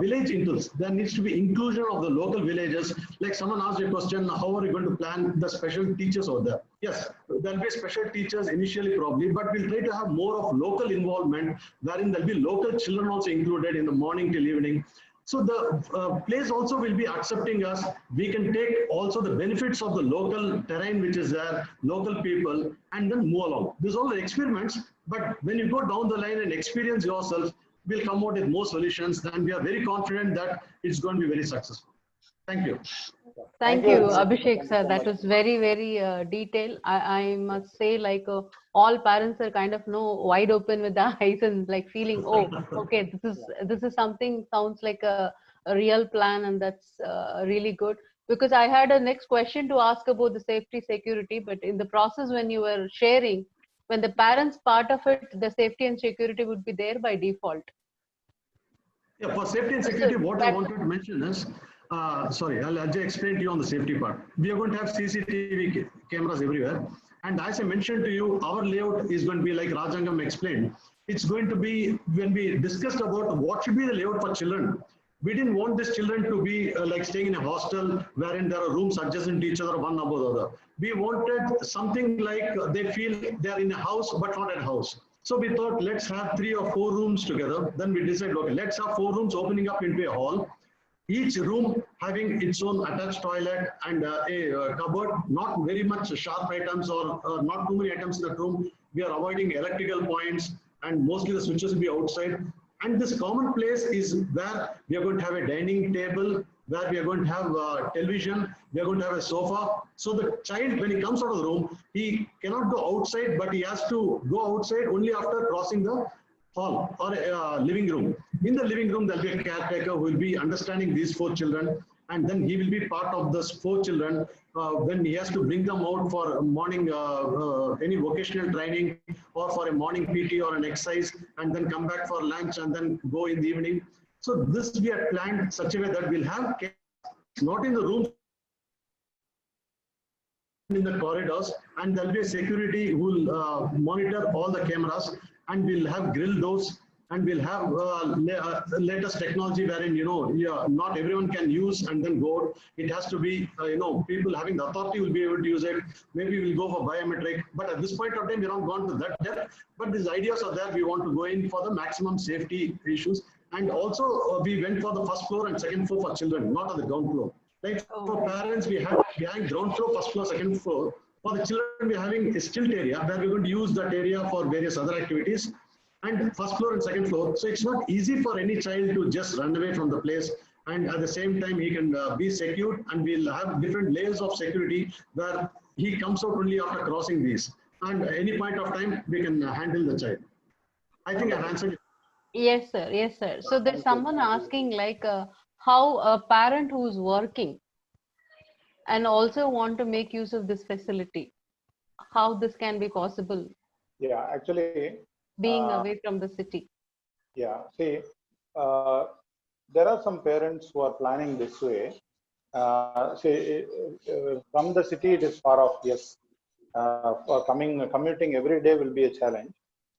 [SPEAKER 6] village inputs. There needs to be inclusion of the local villages. Like someone asked a question, how are you going to plan the special teachers over there? Yes, there'll be special teachers initially probably, but we'll try to have more of local involvement, wherein there'll be local children also included in the morning till evening. So the place also will be accepting us. We can take also the benefits of the local terrain which is there, local people, and then move along. These are all experiments, but when you go down the line and experience yourself, we'll come out with more solutions, and we are very confident that it's going to be very successful. Thank you.
[SPEAKER 3] Thank you, Abhishek sir. That was very, very detailed. I must say, like all parents are kind of wide open with the eyes and like feeling, oh, okay, this is something sounds like a real plan, and that's really good. Because I had a next question to ask about the safety security, but in the process when you were sharing, when the parents part of it, the safety and security would be there by default.
[SPEAKER 6] Yeah, for safety and security, what I wanted to mention is, sorry, I'll just explain to you on the safety part. We are going to have CCTV cameras everywhere. And as I mentioned to you, our layout is going to be like Rajangam explained. It's going to be, when we discussed about what should be the layout for children, we didn't want these children to be like staying in a hostel wherein there are rooms adjacent to each other, one above the other. We wanted something like they feel they're in a house, but not at a house. So we thought, let's have 3 or 4 rooms together. Then we decided, okay, let's have 4 rooms opening up into a hall. Each room having its own attached toilet and a cupboard, not very much sharp items or not too many items in that room. We are avoiding electrical points, and mostly the switches will be outside. And this common place is where we are going to have a dining table, where we are going to have television, we are going to have a sofa. So the child, when he comes out of the room, he cannot go outside, but he has to go outside only after crossing the hall or living room. In the living room, there will be a caretaker who will be understanding these 4 children, and then he will be part of those 4 children when he has to bring them out for morning any vocational training or for a morning PT or an exercise, and then come back for lunch and then go in the evening. So this we have planned such a way that we'll have not in the rooms, in the corridors, and there'll be a security who will monitor all the cameras, and we'll have grill doors, and we'll have latest technology wherein, not everyone can use and then go out. It has to be, people having the authority will be able to use it. Maybe we'll go for biometric, but at this point of time, we're not gone to that depth. But these ideas are there. We want to go in for the maximum safety issues. And also, we went for the first floor and second floor for children, not on the ground floor. Like for parents, we have behind ground floor, first floor, second floor. For the children, we're having a stilt area where we're going to use that area for various other activities. And first floor and second floor. So it's not easy for any child to just run away from the place. And at the same time, he can be secured, and we'll have different layers of security where he comes out only after crossing these. And at any point of time, we can handle the child. I think I've answered it.
[SPEAKER 3] Yes, sir. Yes, sir. So there's someone asking like how a parent who's working and also want to make use of this facility, how this can be possible?
[SPEAKER 2] Yeah, actually,
[SPEAKER 3] being away from the city.
[SPEAKER 2] Yeah, see, there are some parents who are planning this way. See, from the city, it is far off, yes. For commuting every day will be a challenge.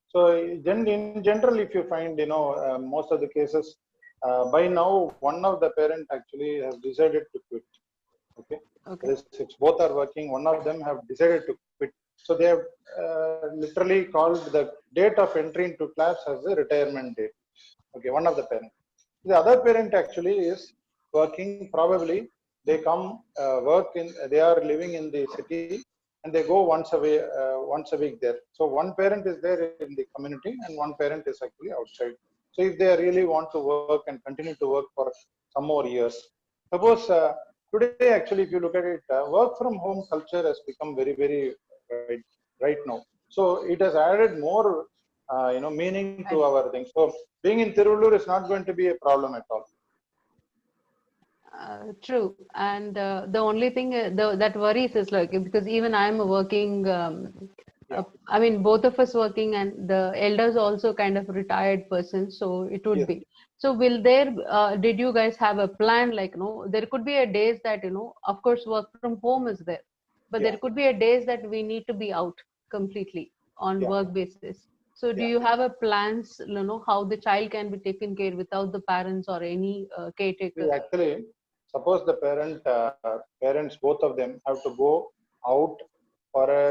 [SPEAKER 2] So in general, if you find, most of the cases, by now, one of the parent actually has decided to quit. Okay. It's both are working. One of them have decided to quit. So they have literally called the date of entry into class as a retirement date. Okay, one of the parents. The other parent actually is working. Probably they come they are living in the city, and they go once a week there. So one parent is there in the community, and one parent is actually outside. So if they really want to work and continue to work for some more years, suppose today actually, if you look at it, work from home culture has become very, very right now. So it has added more, meaning to our thing. So being in Tiruvallur is not going to be a problem at all.
[SPEAKER 3] True. And the only thing that worries is like, because even I'm a working, I mean, both of us working, and the elders also kind of retired person. So it would
[SPEAKER 2] Yes.
[SPEAKER 3] be. So will there, did you guys have a plan? Like, there could be a days that, of course, work from home is there, but
[SPEAKER 2] Yeah.
[SPEAKER 3] there could be a days that we need to be out completely on
[SPEAKER 2] Yeah.
[SPEAKER 3] work basis. So do
[SPEAKER 2] Yeah.
[SPEAKER 3] you have a plans, how the child can be taken care without the parents or any caretaker?
[SPEAKER 2] We actually, suppose the parents, both of them, have to go out for a,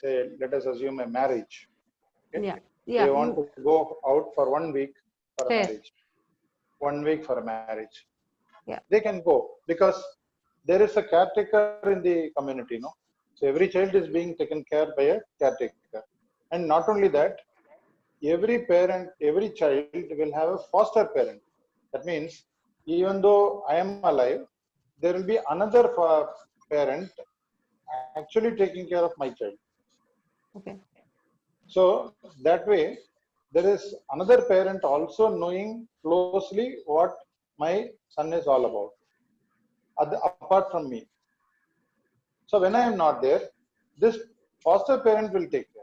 [SPEAKER 2] say, let us assume a marriage. Okay?
[SPEAKER 3] Yeah,
[SPEAKER 2] They
[SPEAKER 3] yeah,
[SPEAKER 2] want to go out for 1 week for a
[SPEAKER 3] fair.
[SPEAKER 2] marriage. 1 week for a marriage.
[SPEAKER 3] Yeah.
[SPEAKER 2] They can go because there is a caretaker in the community, no? So every child is being taken care by a caretaker. And not only that, every parent, every child will have a foster parent. That means even though I am alive, there will be another parent actually taking care of my child.
[SPEAKER 3] Okay.
[SPEAKER 2] So that way, there is another parent also knowing closely what my son is all about, apart from me. So when I am not there, this foster parent will take care.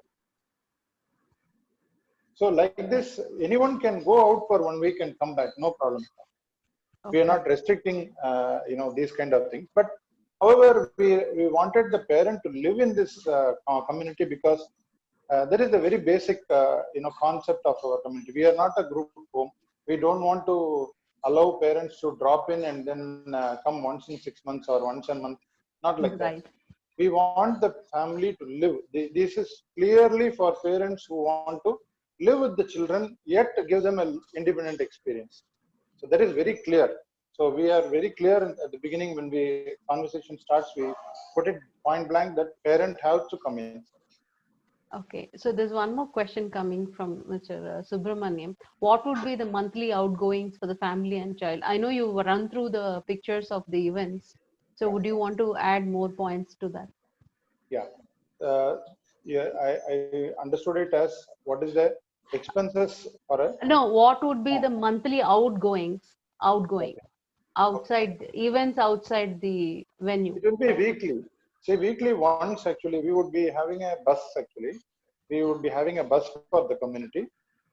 [SPEAKER 2] So like this, anyone can go out for 1 week and come back, no problem. We are
[SPEAKER 3] Okay.
[SPEAKER 2] not restricting, these kind of things. But however, we wanted the parent to live in this community because that is the very basic, concept of our community. We are not a group home. We don't want to allow parents to drop in and then come once in 6 months or once a month. Not like that.
[SPEAKER 3] Right.
[SPEAKER 2] We want the family to live. This is clearly for parents who want to live with the children, yet give them an independent experience. So that is very clear. So we are very clear at the beginning when we conversation starts, we put it point blank that parent has to come in.
[SPEAKER 3] Okay. So there's one more question coming from Mr. Subramaniam. What would be the monthly outgoings for the family and child? I know you run through the pictures of the events. So would you want to add more points to that?
[SPEAKER 2] Yeah. Yeah, I understood it as what is the expenses for a,
[SPEAKER 3] No, what would be the monthly outgoing,
[SPEAKER 2] okay.
[SPEAKER 3] outside events outside the venue?
[SPEAKER 2] It will be weekly. See, weekly once actually, we would be having a bus actually. We would be having a bus for the community,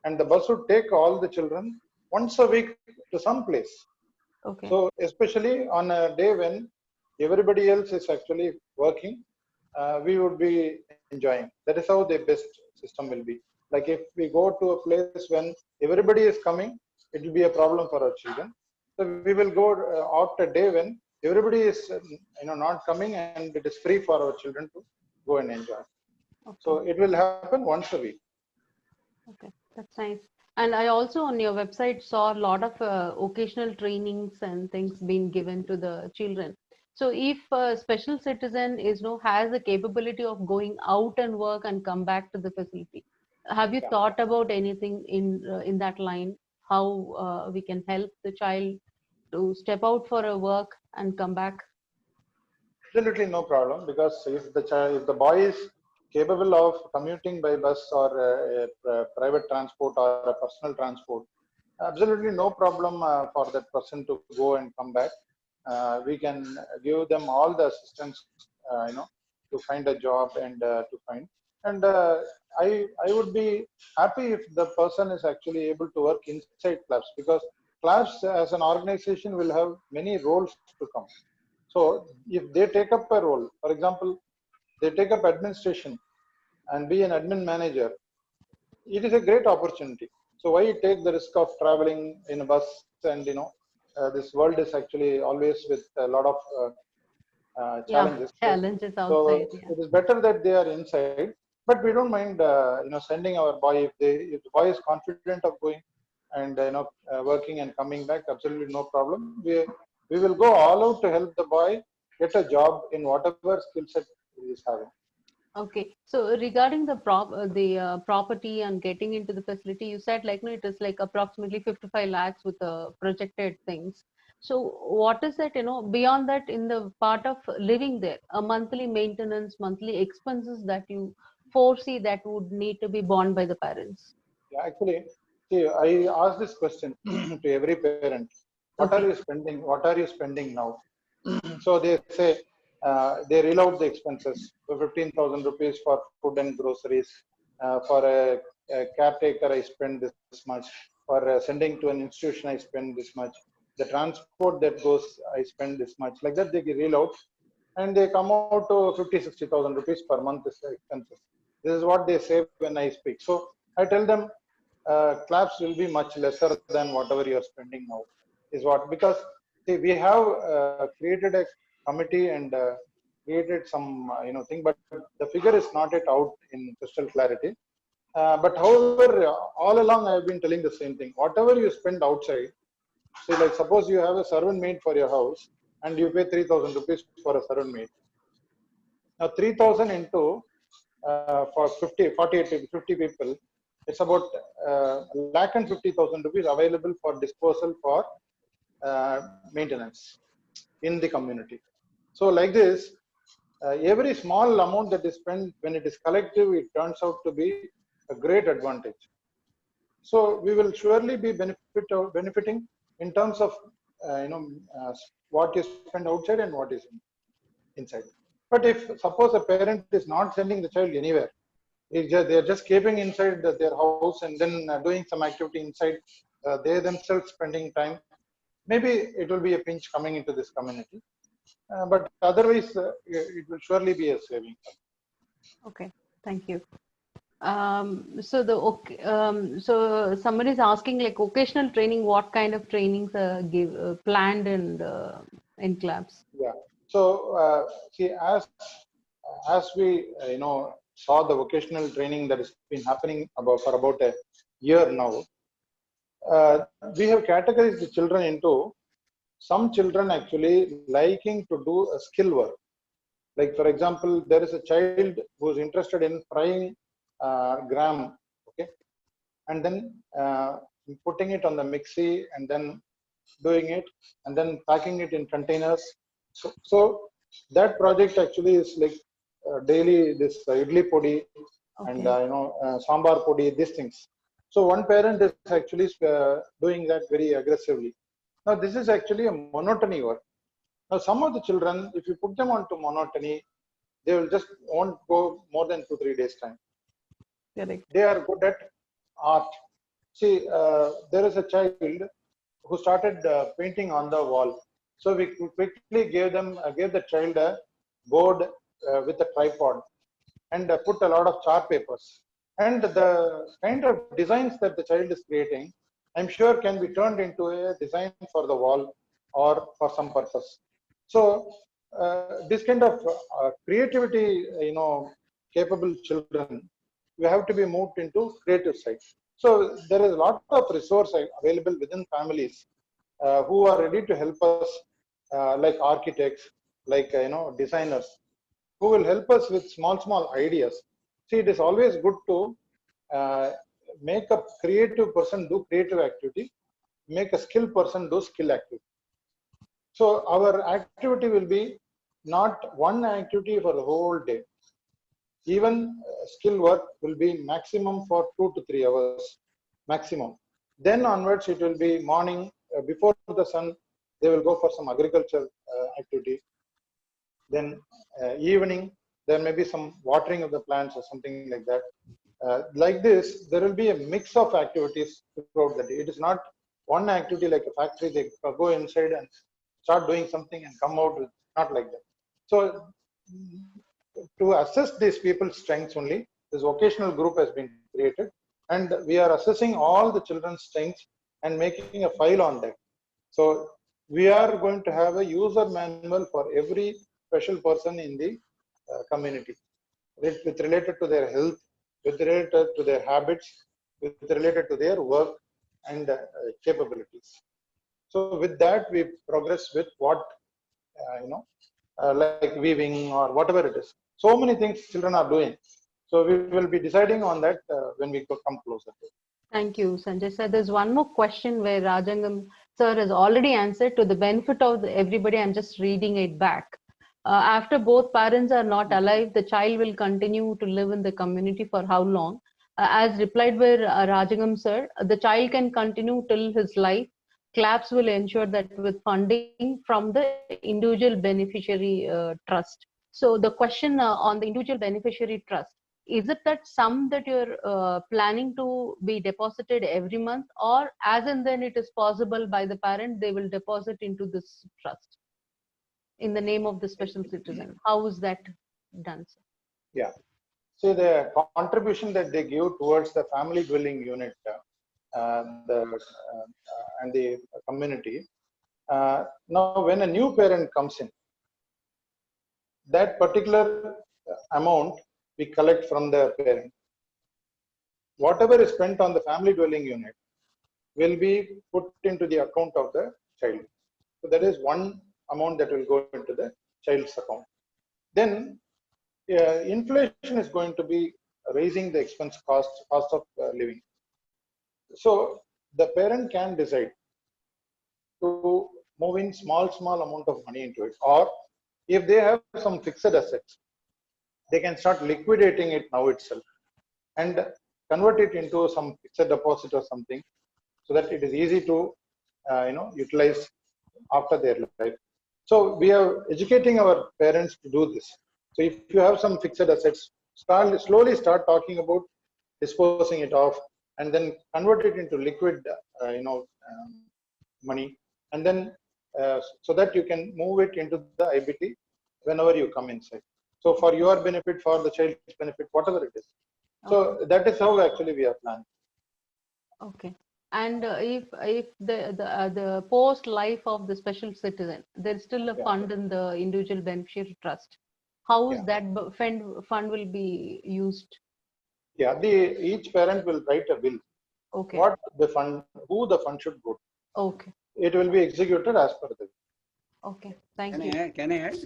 [SPEAKER 2] and the bus would take all the children once a week to some place.
[SPEAKER 3] Okay.
[SPEAKER 2] So, especially on a day when everybody else is actually working, we would be enjoying. That is how the best system will be. Like if we go to a place when everybody is coming, it will be a problem for our children. So we will go out a day when everybody is, not coming, and it is free for our children to go and enjoy. So
[SPEAKER 3] Okay.
[SPEAKER 2] it will happen once a week.
[SPEAKER 3] Okay, that's nice. And I also on your website saw a lot of occasional trainings and things being given to the children. So if a special citizen is has the capability of going out and work and come back to the facility, have you
[SPEAKER 2] Yeah.
[SPEAKER 3] thought about anything in that line? How we can help the child to step out for a work and come back?
[SPEAKER 2] Absolutely no problem, because if the boy is capable of commuting by bus or private transport or a personal transport, absolutely no problem for that person to go and come back. We can give them all the assistance, to find a job and to find. And I would be happy if the person is actually able to work inside clubs, because clubs as an organization will have many roles to come. So if they take up a role, for example, they take up administration and be an admin manager, it is a great opportunity. So why take the risk of traveling in a bus? And this world is actually always with a lot of
[SPEAKER 3] Yeah,
[SPEAKER 2] challenges.
[SPEAKER 3] challenges outside.
[SPEAKER 2] So
[SPEAKER 3] Yeah.
[SPEAKER 2] it is better that they are inside. But we don't mind, sending our boy if the boy is confident of going and working and coming back. Absolutely no problem. We will go all out to help the boy get a job in whatever skill set he is having.
[SPEAKER 3] Okay, so regarding the property and getting into the facility, you said like no, it is like approximately 55 lakhs with the projected things. So what is it, beyond that in the part of living there, a monthly maintenance, monthly expenses that you foresee that would need to be borne by the parents?
[SPEAKER 2] Yeah, actually, see, I ask this question to every parent. What are
[SPEAKER 3] Okay.
[SPEAKER 2] you spending? What are you spending now? So they say they reel out the expenses. So 15,000 rupees for food and groceries. For a caretaker, I spend this much. For sending to an institution, I spend this much. The transport that goes, I spend this much. Like that, they reel out, and they come out to 50, 60,000 rupees per month is the expenses. This is what they say when I speak. So I tell them claps will be much lesser than whatever you are spending now. Is what, because see, we have created a committee and created some thing, but the figure is not yet out in crystal clarity. But however, all along I have been telling the same thing. Whatever you spend outside, say like suppose you have a servant maid for your house and you pay 3,000 rupees for a servant maid. Now 3,000 into for 50, 48, 50 people, it's about lakh and 50,000 rupees available for disposal for maintenance in the community. So like this, every small amount that is spent, when it is collective, it turns out to be a great advantage. So we will surely be benefiting in terms of what you spend outside and what is inside. But if suppose a parent is not sending the child anywhere, they're just keeping inside their house and then doing some activity inside, they themselves spending time, maybe it will be a pinch coming into this community. But otherwise, it will surely be a saving.
[SPEAKER 3] Okay, thank you. So somebody is asking, like, occasional training, what kind of trainings are planned and in clubs?
[SPEAKER 2] Yeah. So see, as we saw the vocational training that has been happening for about a year now, we have categorized the children into some children actually liking to do a skill work. Like for example, there is a child who is interested in frying gram, okay, and then putting it on the mixie and then doing it and then packing it in containers. So that project actually is like daily this idli podi and sambar podi, these things. So one parent is actually doing that very aggressively. Now this is actually a monotony work. Now some of the children, if you put them onto monotony, they will just won't go more than 2-3 days time.
[SPEAKER 3] Correct.
[SPEAKER 2] They are good at art. See, there is a child who started painting on the wall. So we quickly gave the child a board with a tripod and put a lot of chart papers. And the kind of designs that the child is creating, I'm sure can be turned into a design for the wall or for some purpose. So this kind of creativity, capable children, we have to be moved into creative side. So there is a lot of resource available within families who are ready to help us, like architects, like designers, who will help us with small ideas. See, it is always good to make a creative person do creative activity, make a skilled person do skill activity. So our activity will be not one activity for the whole day. Even skill work will be maximum for 2 to 3 hours maximum. Then onwards it will be morning before the sun, they will go for some agriculture activity. Then evening there may be some watering of the plants or something like that. Like this, there will be a mix of activities throughout the day. It is not one activity like a factory. They go inside and start doing something and come out with, not like that. So to assess these people's strengths only, this vocational group has been created, and we are assessing all the children's strengths and making a file on that. So we are going to have a user manual for every special person in the community, with related to their health, with related to their habits, with related to their work and capabilities. So with that, we progress with what like weaving or whatever it is. So many things children are doing. So we will be deciding on that when we come closer to it.
[SPEAKER 3] Thank you, Sanjay sir. There's one more question where Rajangam sir has already answered to the benefit of everybody. I'm just reading it back. After both parents are not alive, the child will continue to live in the community for how long? As replied by Rajangam sir, the child can continue till his life. CLAPS will ensure that with funding from the individual beneficiary trust. So the question on the individual beneficiary trust, is it that sum that you're planning to be deposited every month, or as and then it is possible by the parent, they will deposit into this trust in the name of the special citizen? How is that done, sir?
[SPEAKER 2] Yeah. So the contribution that they give towards the family dwelling unit and the community. Now, when a new parent comes in, that particular amount we collect from the parent. Whatever is spent on the family dwelling unit will be put into the account of the child. So there is one amount that will go into the child's account. Then inflation is going to be raising the cost of living. So the parent can decide to move in small amount of money into it, or if they have some fixed assets, they can start liquidating it now itself and convert it into some fixed deposit or something, so that it is easy to utilize after their life. So we are educating our parents to do this. So if you have some fixed assets, slowly start talking about disposing it off, and then convert it into liquid money, and then so that you can move it into the IBT whenever you come inside. So for your benefit, for the child's benefit, whatever it is. So that is how actually we are planning.
[SPEAKER 3] Okay. And if the post life of the special citizen, there is still a fund in the individual beneficiary trust. How is that fund will be used?
[SPEAKER 2] Yeah, each parent will write a will.
[SPEAKER 3] Okay.
[SPEAKER 2] What the fund, who the fund should go to.
[SPEAKER 3] Okay.
[SPEAKER 2] It will be executed as per the.
[SPEAKER 3] Okay. Thank you.
[SPEAKER 5] Can I add?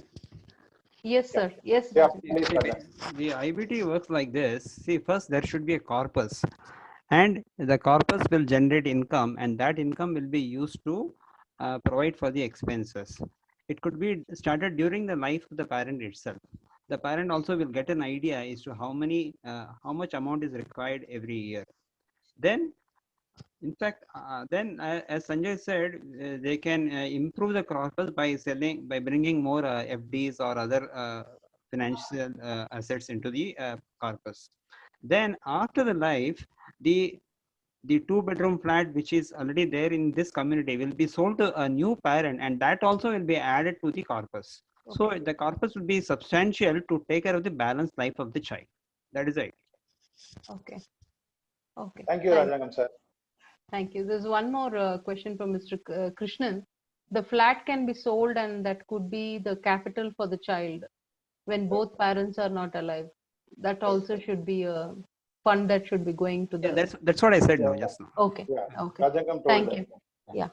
[SPEAKER 3] Yes, sir. Yes.
[SPEAKER 2] Yeah,
[SPEAKER 5] the IBT works like this. See, first there should be a corpus, and the corpus will generate income, and that income will be used to provide for the expenses. It could be started during the life of the parent itself. The parent also will get an idea as to how much amount is required every year. Then, in fact, as Sanjay said, they can improve the corpus by bringing more FDs or other financial assets into the corpus. Then after the life, the 2-bedroom flat which is already there in this community will be sold to a new parent, and that also will be added to the corpus. Okay. So the corpus will be substantial to take care of the balanced life of the child. That is it.
[SPEAKER 3] Okay. Okay.
[SPEAKER 2] Thank you, Rajangam sir.
[SPEAKER 3] Thank you. There's one more question from Mr. Krishnan. The flat can be sold, and that could be the capital for the child when both parents are not alive. That also should be a fund that should be going to the.
[SPEAKER 5] Yeah, that's what I said now, just now.
[SPEAKER 3] Okay.
[SPEAKER 2] Yeah.
[SPEAKER 3] Okay. Thank you. Yeah.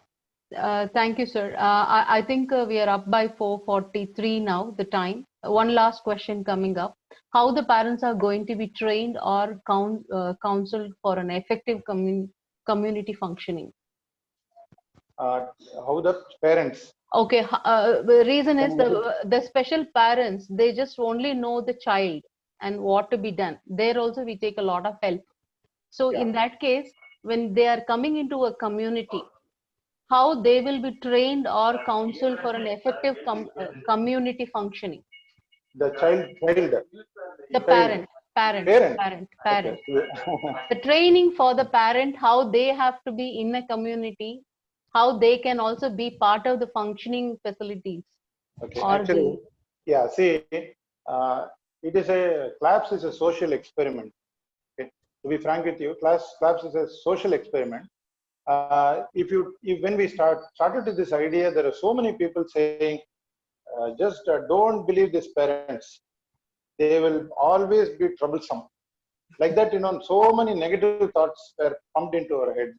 [SPEAKER 3] Thank you, sir. I think we are up by 4:43 now, the time. One last question coming up. How the parents are going to be trained or counseled for an effective community functioning?
[SPEAKER 2] How the parents?
[SPEAKER 3] Okay. The reason is the special parents, they just only know the child and what to be done. There also we take a lot of help. So in that case, when they are coming into a community, how they will be trained or counseled for an effective community functioning?
[SPEAKER 2] The child.
[SPEAKER 3] The parent. Okay. The training for the parent, how they have to be in a community, how they can also be part of the functioning facilities.
[SPEAKER 2] Okay. Actually, see, it is CLAPS is a social experiment. Okay. To be frank with you, CLAPS is a social experiment. When we started with this idea, there are so many people saying, just don't believe these parents. They will always be troublesome. Like that, so many negative thoughts were pumped into our head.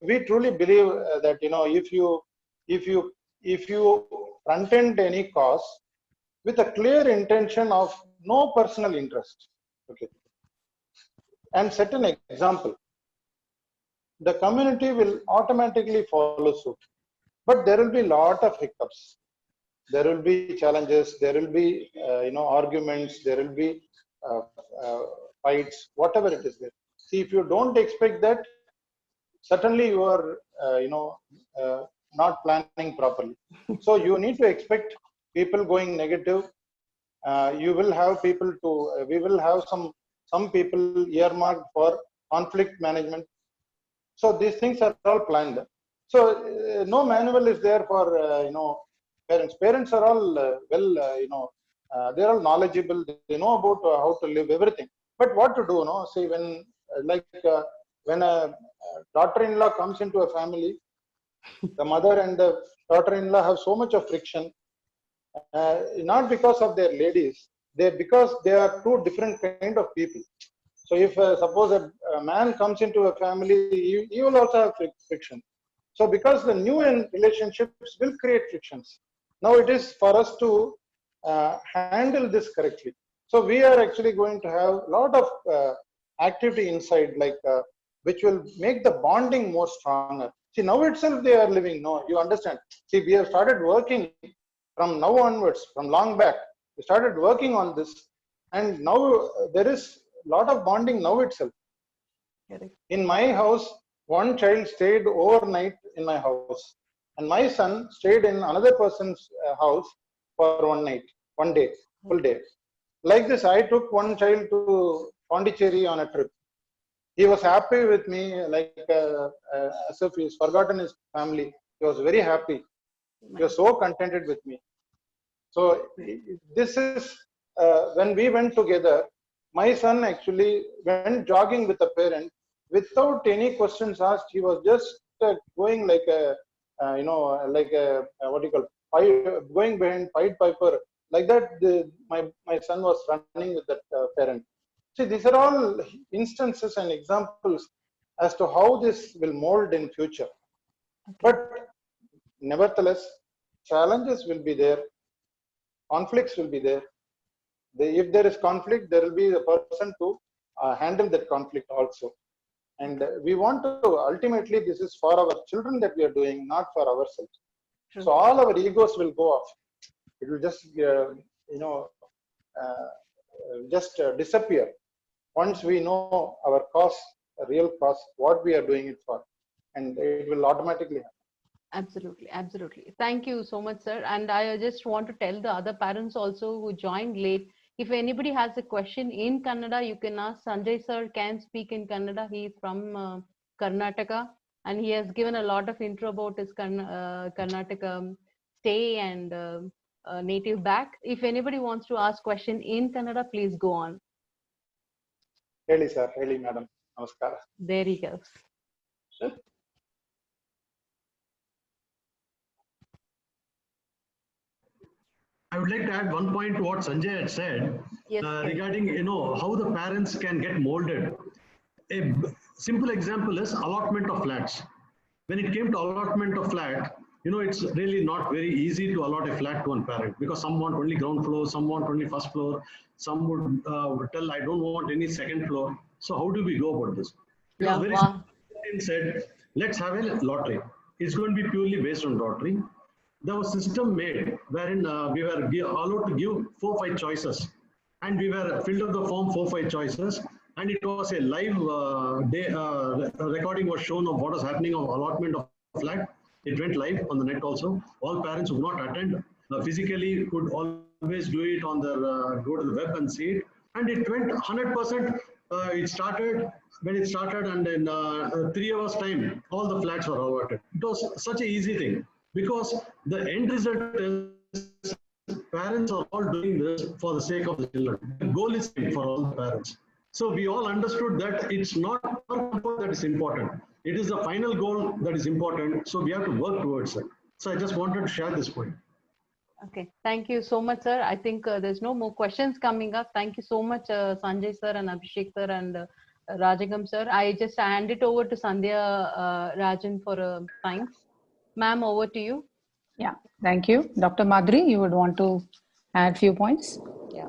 [SPEAKER 2] We truly believe that if you front-end any cause with a clear intention of no personal interest, okay, and set an example, the community will automatically follow suit. But there will be a lot of hiccups. there will be challenges, there will be arguments, there will be fights, whatever it is there. See, if you don't expect that, certainly you are not planning properly. So you need to expect people going negative. You will have people to we will have some people earmarked for conflict management. So these things are all planned. So no manual is there for parents. Parents are all they're all knowledgeable. They know about how to live everything. But what to do? No, see, when a daughter-in-law comes into a family, the mother and the daughter-in-law have so much of friction. Not because of their ladies, because they are two different kind of people. So if suppose a man comes into a family, he will also have friction. So because the new relationships will create frictions. Now it is for us to handle this correctly. So we are actually going to have a lot of activity inside, which will make the bonding more stronger. See, now itself they are living. No, you understand. See, we have started working from now onwards, from long back. We started working on this, and now there is a lot of bonding now itself.
[SPEAKER 3] Correct.
[SPEAKER 2] In my house, one child stayed overnight in my house, and my son stayed in another person's house for one day, full day. Like this, I took one child to Pondicherry on a trip. He was happy with me, as if he's forgotten his family. He was very happy. He was so contented with me. So this is when we went together. My son actually went jogging with a parent without any questions asked. He was just going like a going behind Pied Piper, like that. My son was running with that parent. See, these are all instances and examples as to how this will mold in future. Okay. But nevertheless, challenges will be there, conflicts will be there. If there is conflict, there will be the person to handle that conflict also. And we want to, ultimately, this is for our children that we are doing, not for ourselves. True. So all our egos will go off. It will just, disappear. Once we know our cause, real cause, what we are doing it for, and it will automatically happen.
[SPEAKER 3] Absolutely, absolutely. Thank you so much, sir. And I just want to tell the other parents also who joined late, if anybody has a question in Kannada, you can ask. Sanjay sir can speak in Kannada. He is from Karnataka, and he has given a lot of intro about his Karnataka stay and native back. If anybody wants to ask question in Kannada, please go on.
[SPEAKER 2] Heli sir, heli madam. Namaskara.
[SPEAKER 3] There he goes.
[SPEAKER 6] I would like to add one point to what Sanjay had said. Yes, regarding how the parents can get molded. A simple example is allotment of flats. When it came to allotment of flat, it's really not very easy to allot a flat to one parent, because some want only ground floor, some want only first floor, some would tell I don't want any second floor. So how do we go about this?
[SPEAKER 3] Yeah,
[SPEAKER 6] very simple said, let's have a lottery. It's going to be purely based on lottery. There was a system made wherein we were allowed to give 4-5 choices, and we were filled up the form 4-5 choices, and it was a live recording was shown of what was happening of allotment of flat. It went live on the net also. All parents who would not attend physically could always do it on their go to the web and see it, and it went 100%. It started when it started, and in 3 hours time, all the flats were allotted. It was such an easy thing. Because the end result is parents are all doing this for the sake of the children. The goal is for all the parents. So we all understood that it's not that is important. It is the final goal that is important. So we have to work towards it. So I just wanted to share this point.
[SPEAKER 3] Okay, thank you so much, sir. I think there's no more questions coming up. Thank you so much, Sanjay sir and Abhishek sir and Rajagam sir. I just hand it over to Sandhya Rajan for thanks. Ma'am, over to you.
[SPEAKER 1] Yeah, thank you. Dr. Madhuri, you would want to add few points?
[SPEAKER 7] Yeah.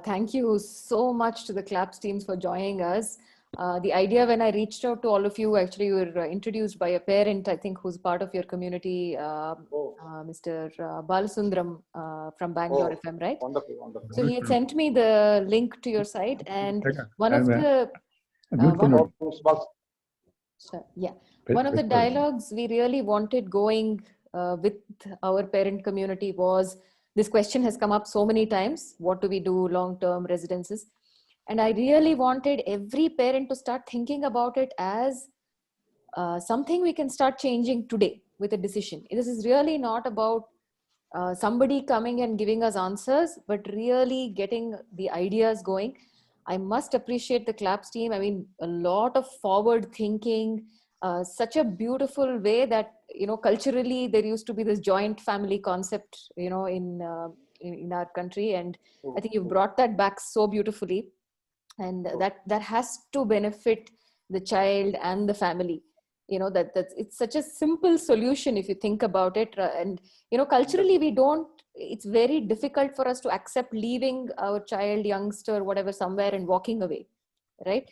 [SPEAKER 7] Thank you so much to the CLAPS teams for joining us. The idea when I reached out to all of you, actually you were introduced by a parent, I think, who's part of your community, Mr. Balasundram from Bangalore, if I'm right.
[SPEAKER 2] Wonderful, wonderful.
[SPEAKER 7] So he had sent me the link to your site, and one of the one of the dialogues we really wanted going with our parent community was, this question has come up so many times: what do we do long-term residences? And I really wanted every parent to start thinking about it as something we can start changing today with a decision. This is really not about somebody coming and giving us answers, but really getting the ideas going. I must appreciate the CLAPS team. I mean, a lot of forward thinking, such a beautiful way that, you know, culturally there used to be this joint family concept, you know, in our country. And I think you've brought that back so beautifully. And that has to benefit the child and the family. You know, that's it's such a simple solution if you think about it. And, you know, culturally it's very difficult for us to accept leaving our child, youngster, whatever, somewhere and walking away, right?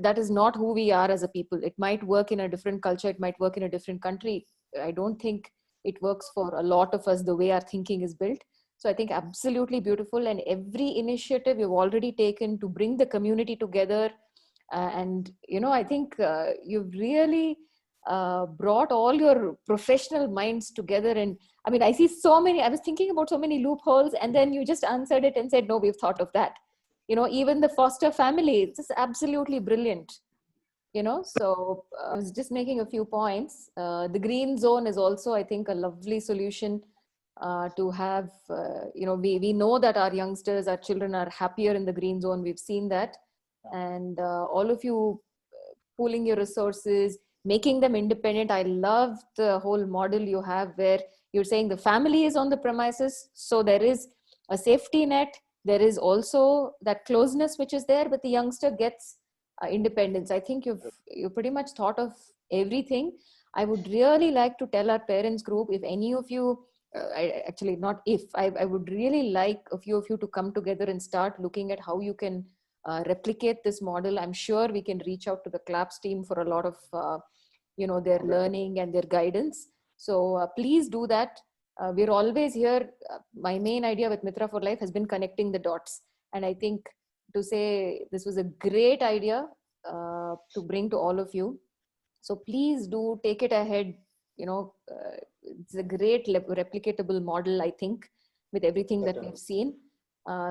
[SPEAKER 7] That is not who we are as a people. It might work in a different culture. It might work in a different country. I don't think it works for a lot of us the way our thinking is built. So I think absolutely beautiful. And every initiative you've already taken to bring the community together. And, you know, I think you've really brought all your professional minds together. And I mean, I was thinking about so many loopholes, and then you just answered it and said, no, we've thought of that. You know, even the foster family, it's just absolutely brilliant. You know, so I was just making a few points. The green zone is also, I think, a lovely solution to have, you know, we know that our youngsters, our children are happier in the green zone. We've seen that. And all of you pooling your resources, making them independent. I love the whole model you have where you're saying the family is on the premises. So there is a safety net. There is also that closeness which is there, but the youngster gets independence. I think you've pretty much thought of everything. I would really like to tell our parents group, if any of you, I would really like a few of you to come together and start looking at how you can replicate this model. I'm sure we can reach out to the CLAPS team for a lot of, you know, their learning and their guidance. So please do that. We're always here. My main idea with Mitra for Life has been connecting the dots. And I think to say this was a great idea to bring to all of you. So please do take it ahead. You know, it's a great replicatable model, I think, with everything that we've seen.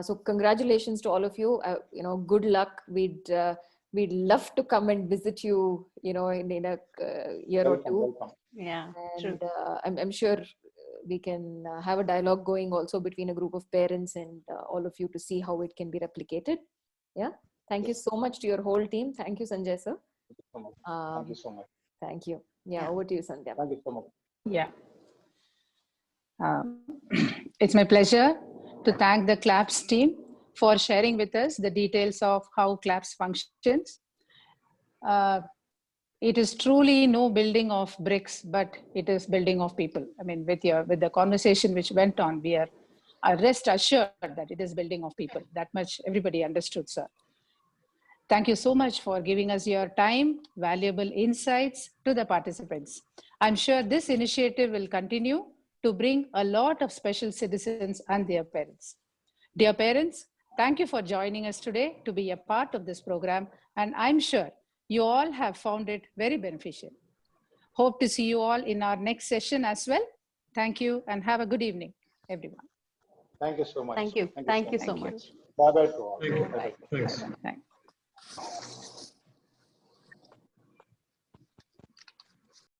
[SPEAKER 7] So congratulations to all of you. You know, good luck. We'd love to come and visit you, you know, in a year or two.
[SPEAKER 2] Welcome.
[SPEAKER 3] Yeah,
[SPEAKER 7] and I'm sure we can have a dialogue going also between a group of parents and all of you to see how it can be replicated. Yeah. Thank you so much to your whole team. Thank you, Sanjay sir.
[SPEAKER 2] Thank you so much.
[SPEAKER 7] Thank you. Yeah, over to you, Sandhya.
[SPEAKER 2] Thank you so much.
[SPEAKER 1] Yeah. It's my pleasure to thank the CLAPS team for sharing with us the details of how CLAPS functions. It is truly no building of bricks, but it is building of people. I mean, with the conversation which went on, we are rest assured that it is building of people. That much everybody understood, sir. Thank you so much for giving us your time, valuable insights to the participants. I'm sure this initiative will continue to bring a lot of special citizens and their parents. Dear parents, thank you for joining us today to be a part of this program, and I'm sure you all have found it very beneficial. Hope to see you all in our next session as well. Thank you and have a good evening, everyone.
[SPEAKER 2] Thank you so much.
[SPEAKER 3] Thank you. Thank you so much.
[SPEAKER 2] Bye-bye to all.
[SPEAKER 6] Thank you.
[SPEAKER 2] Bye-bye.
[SPEAKER 6] Thanks.
[SPEAKER 1] Thanks.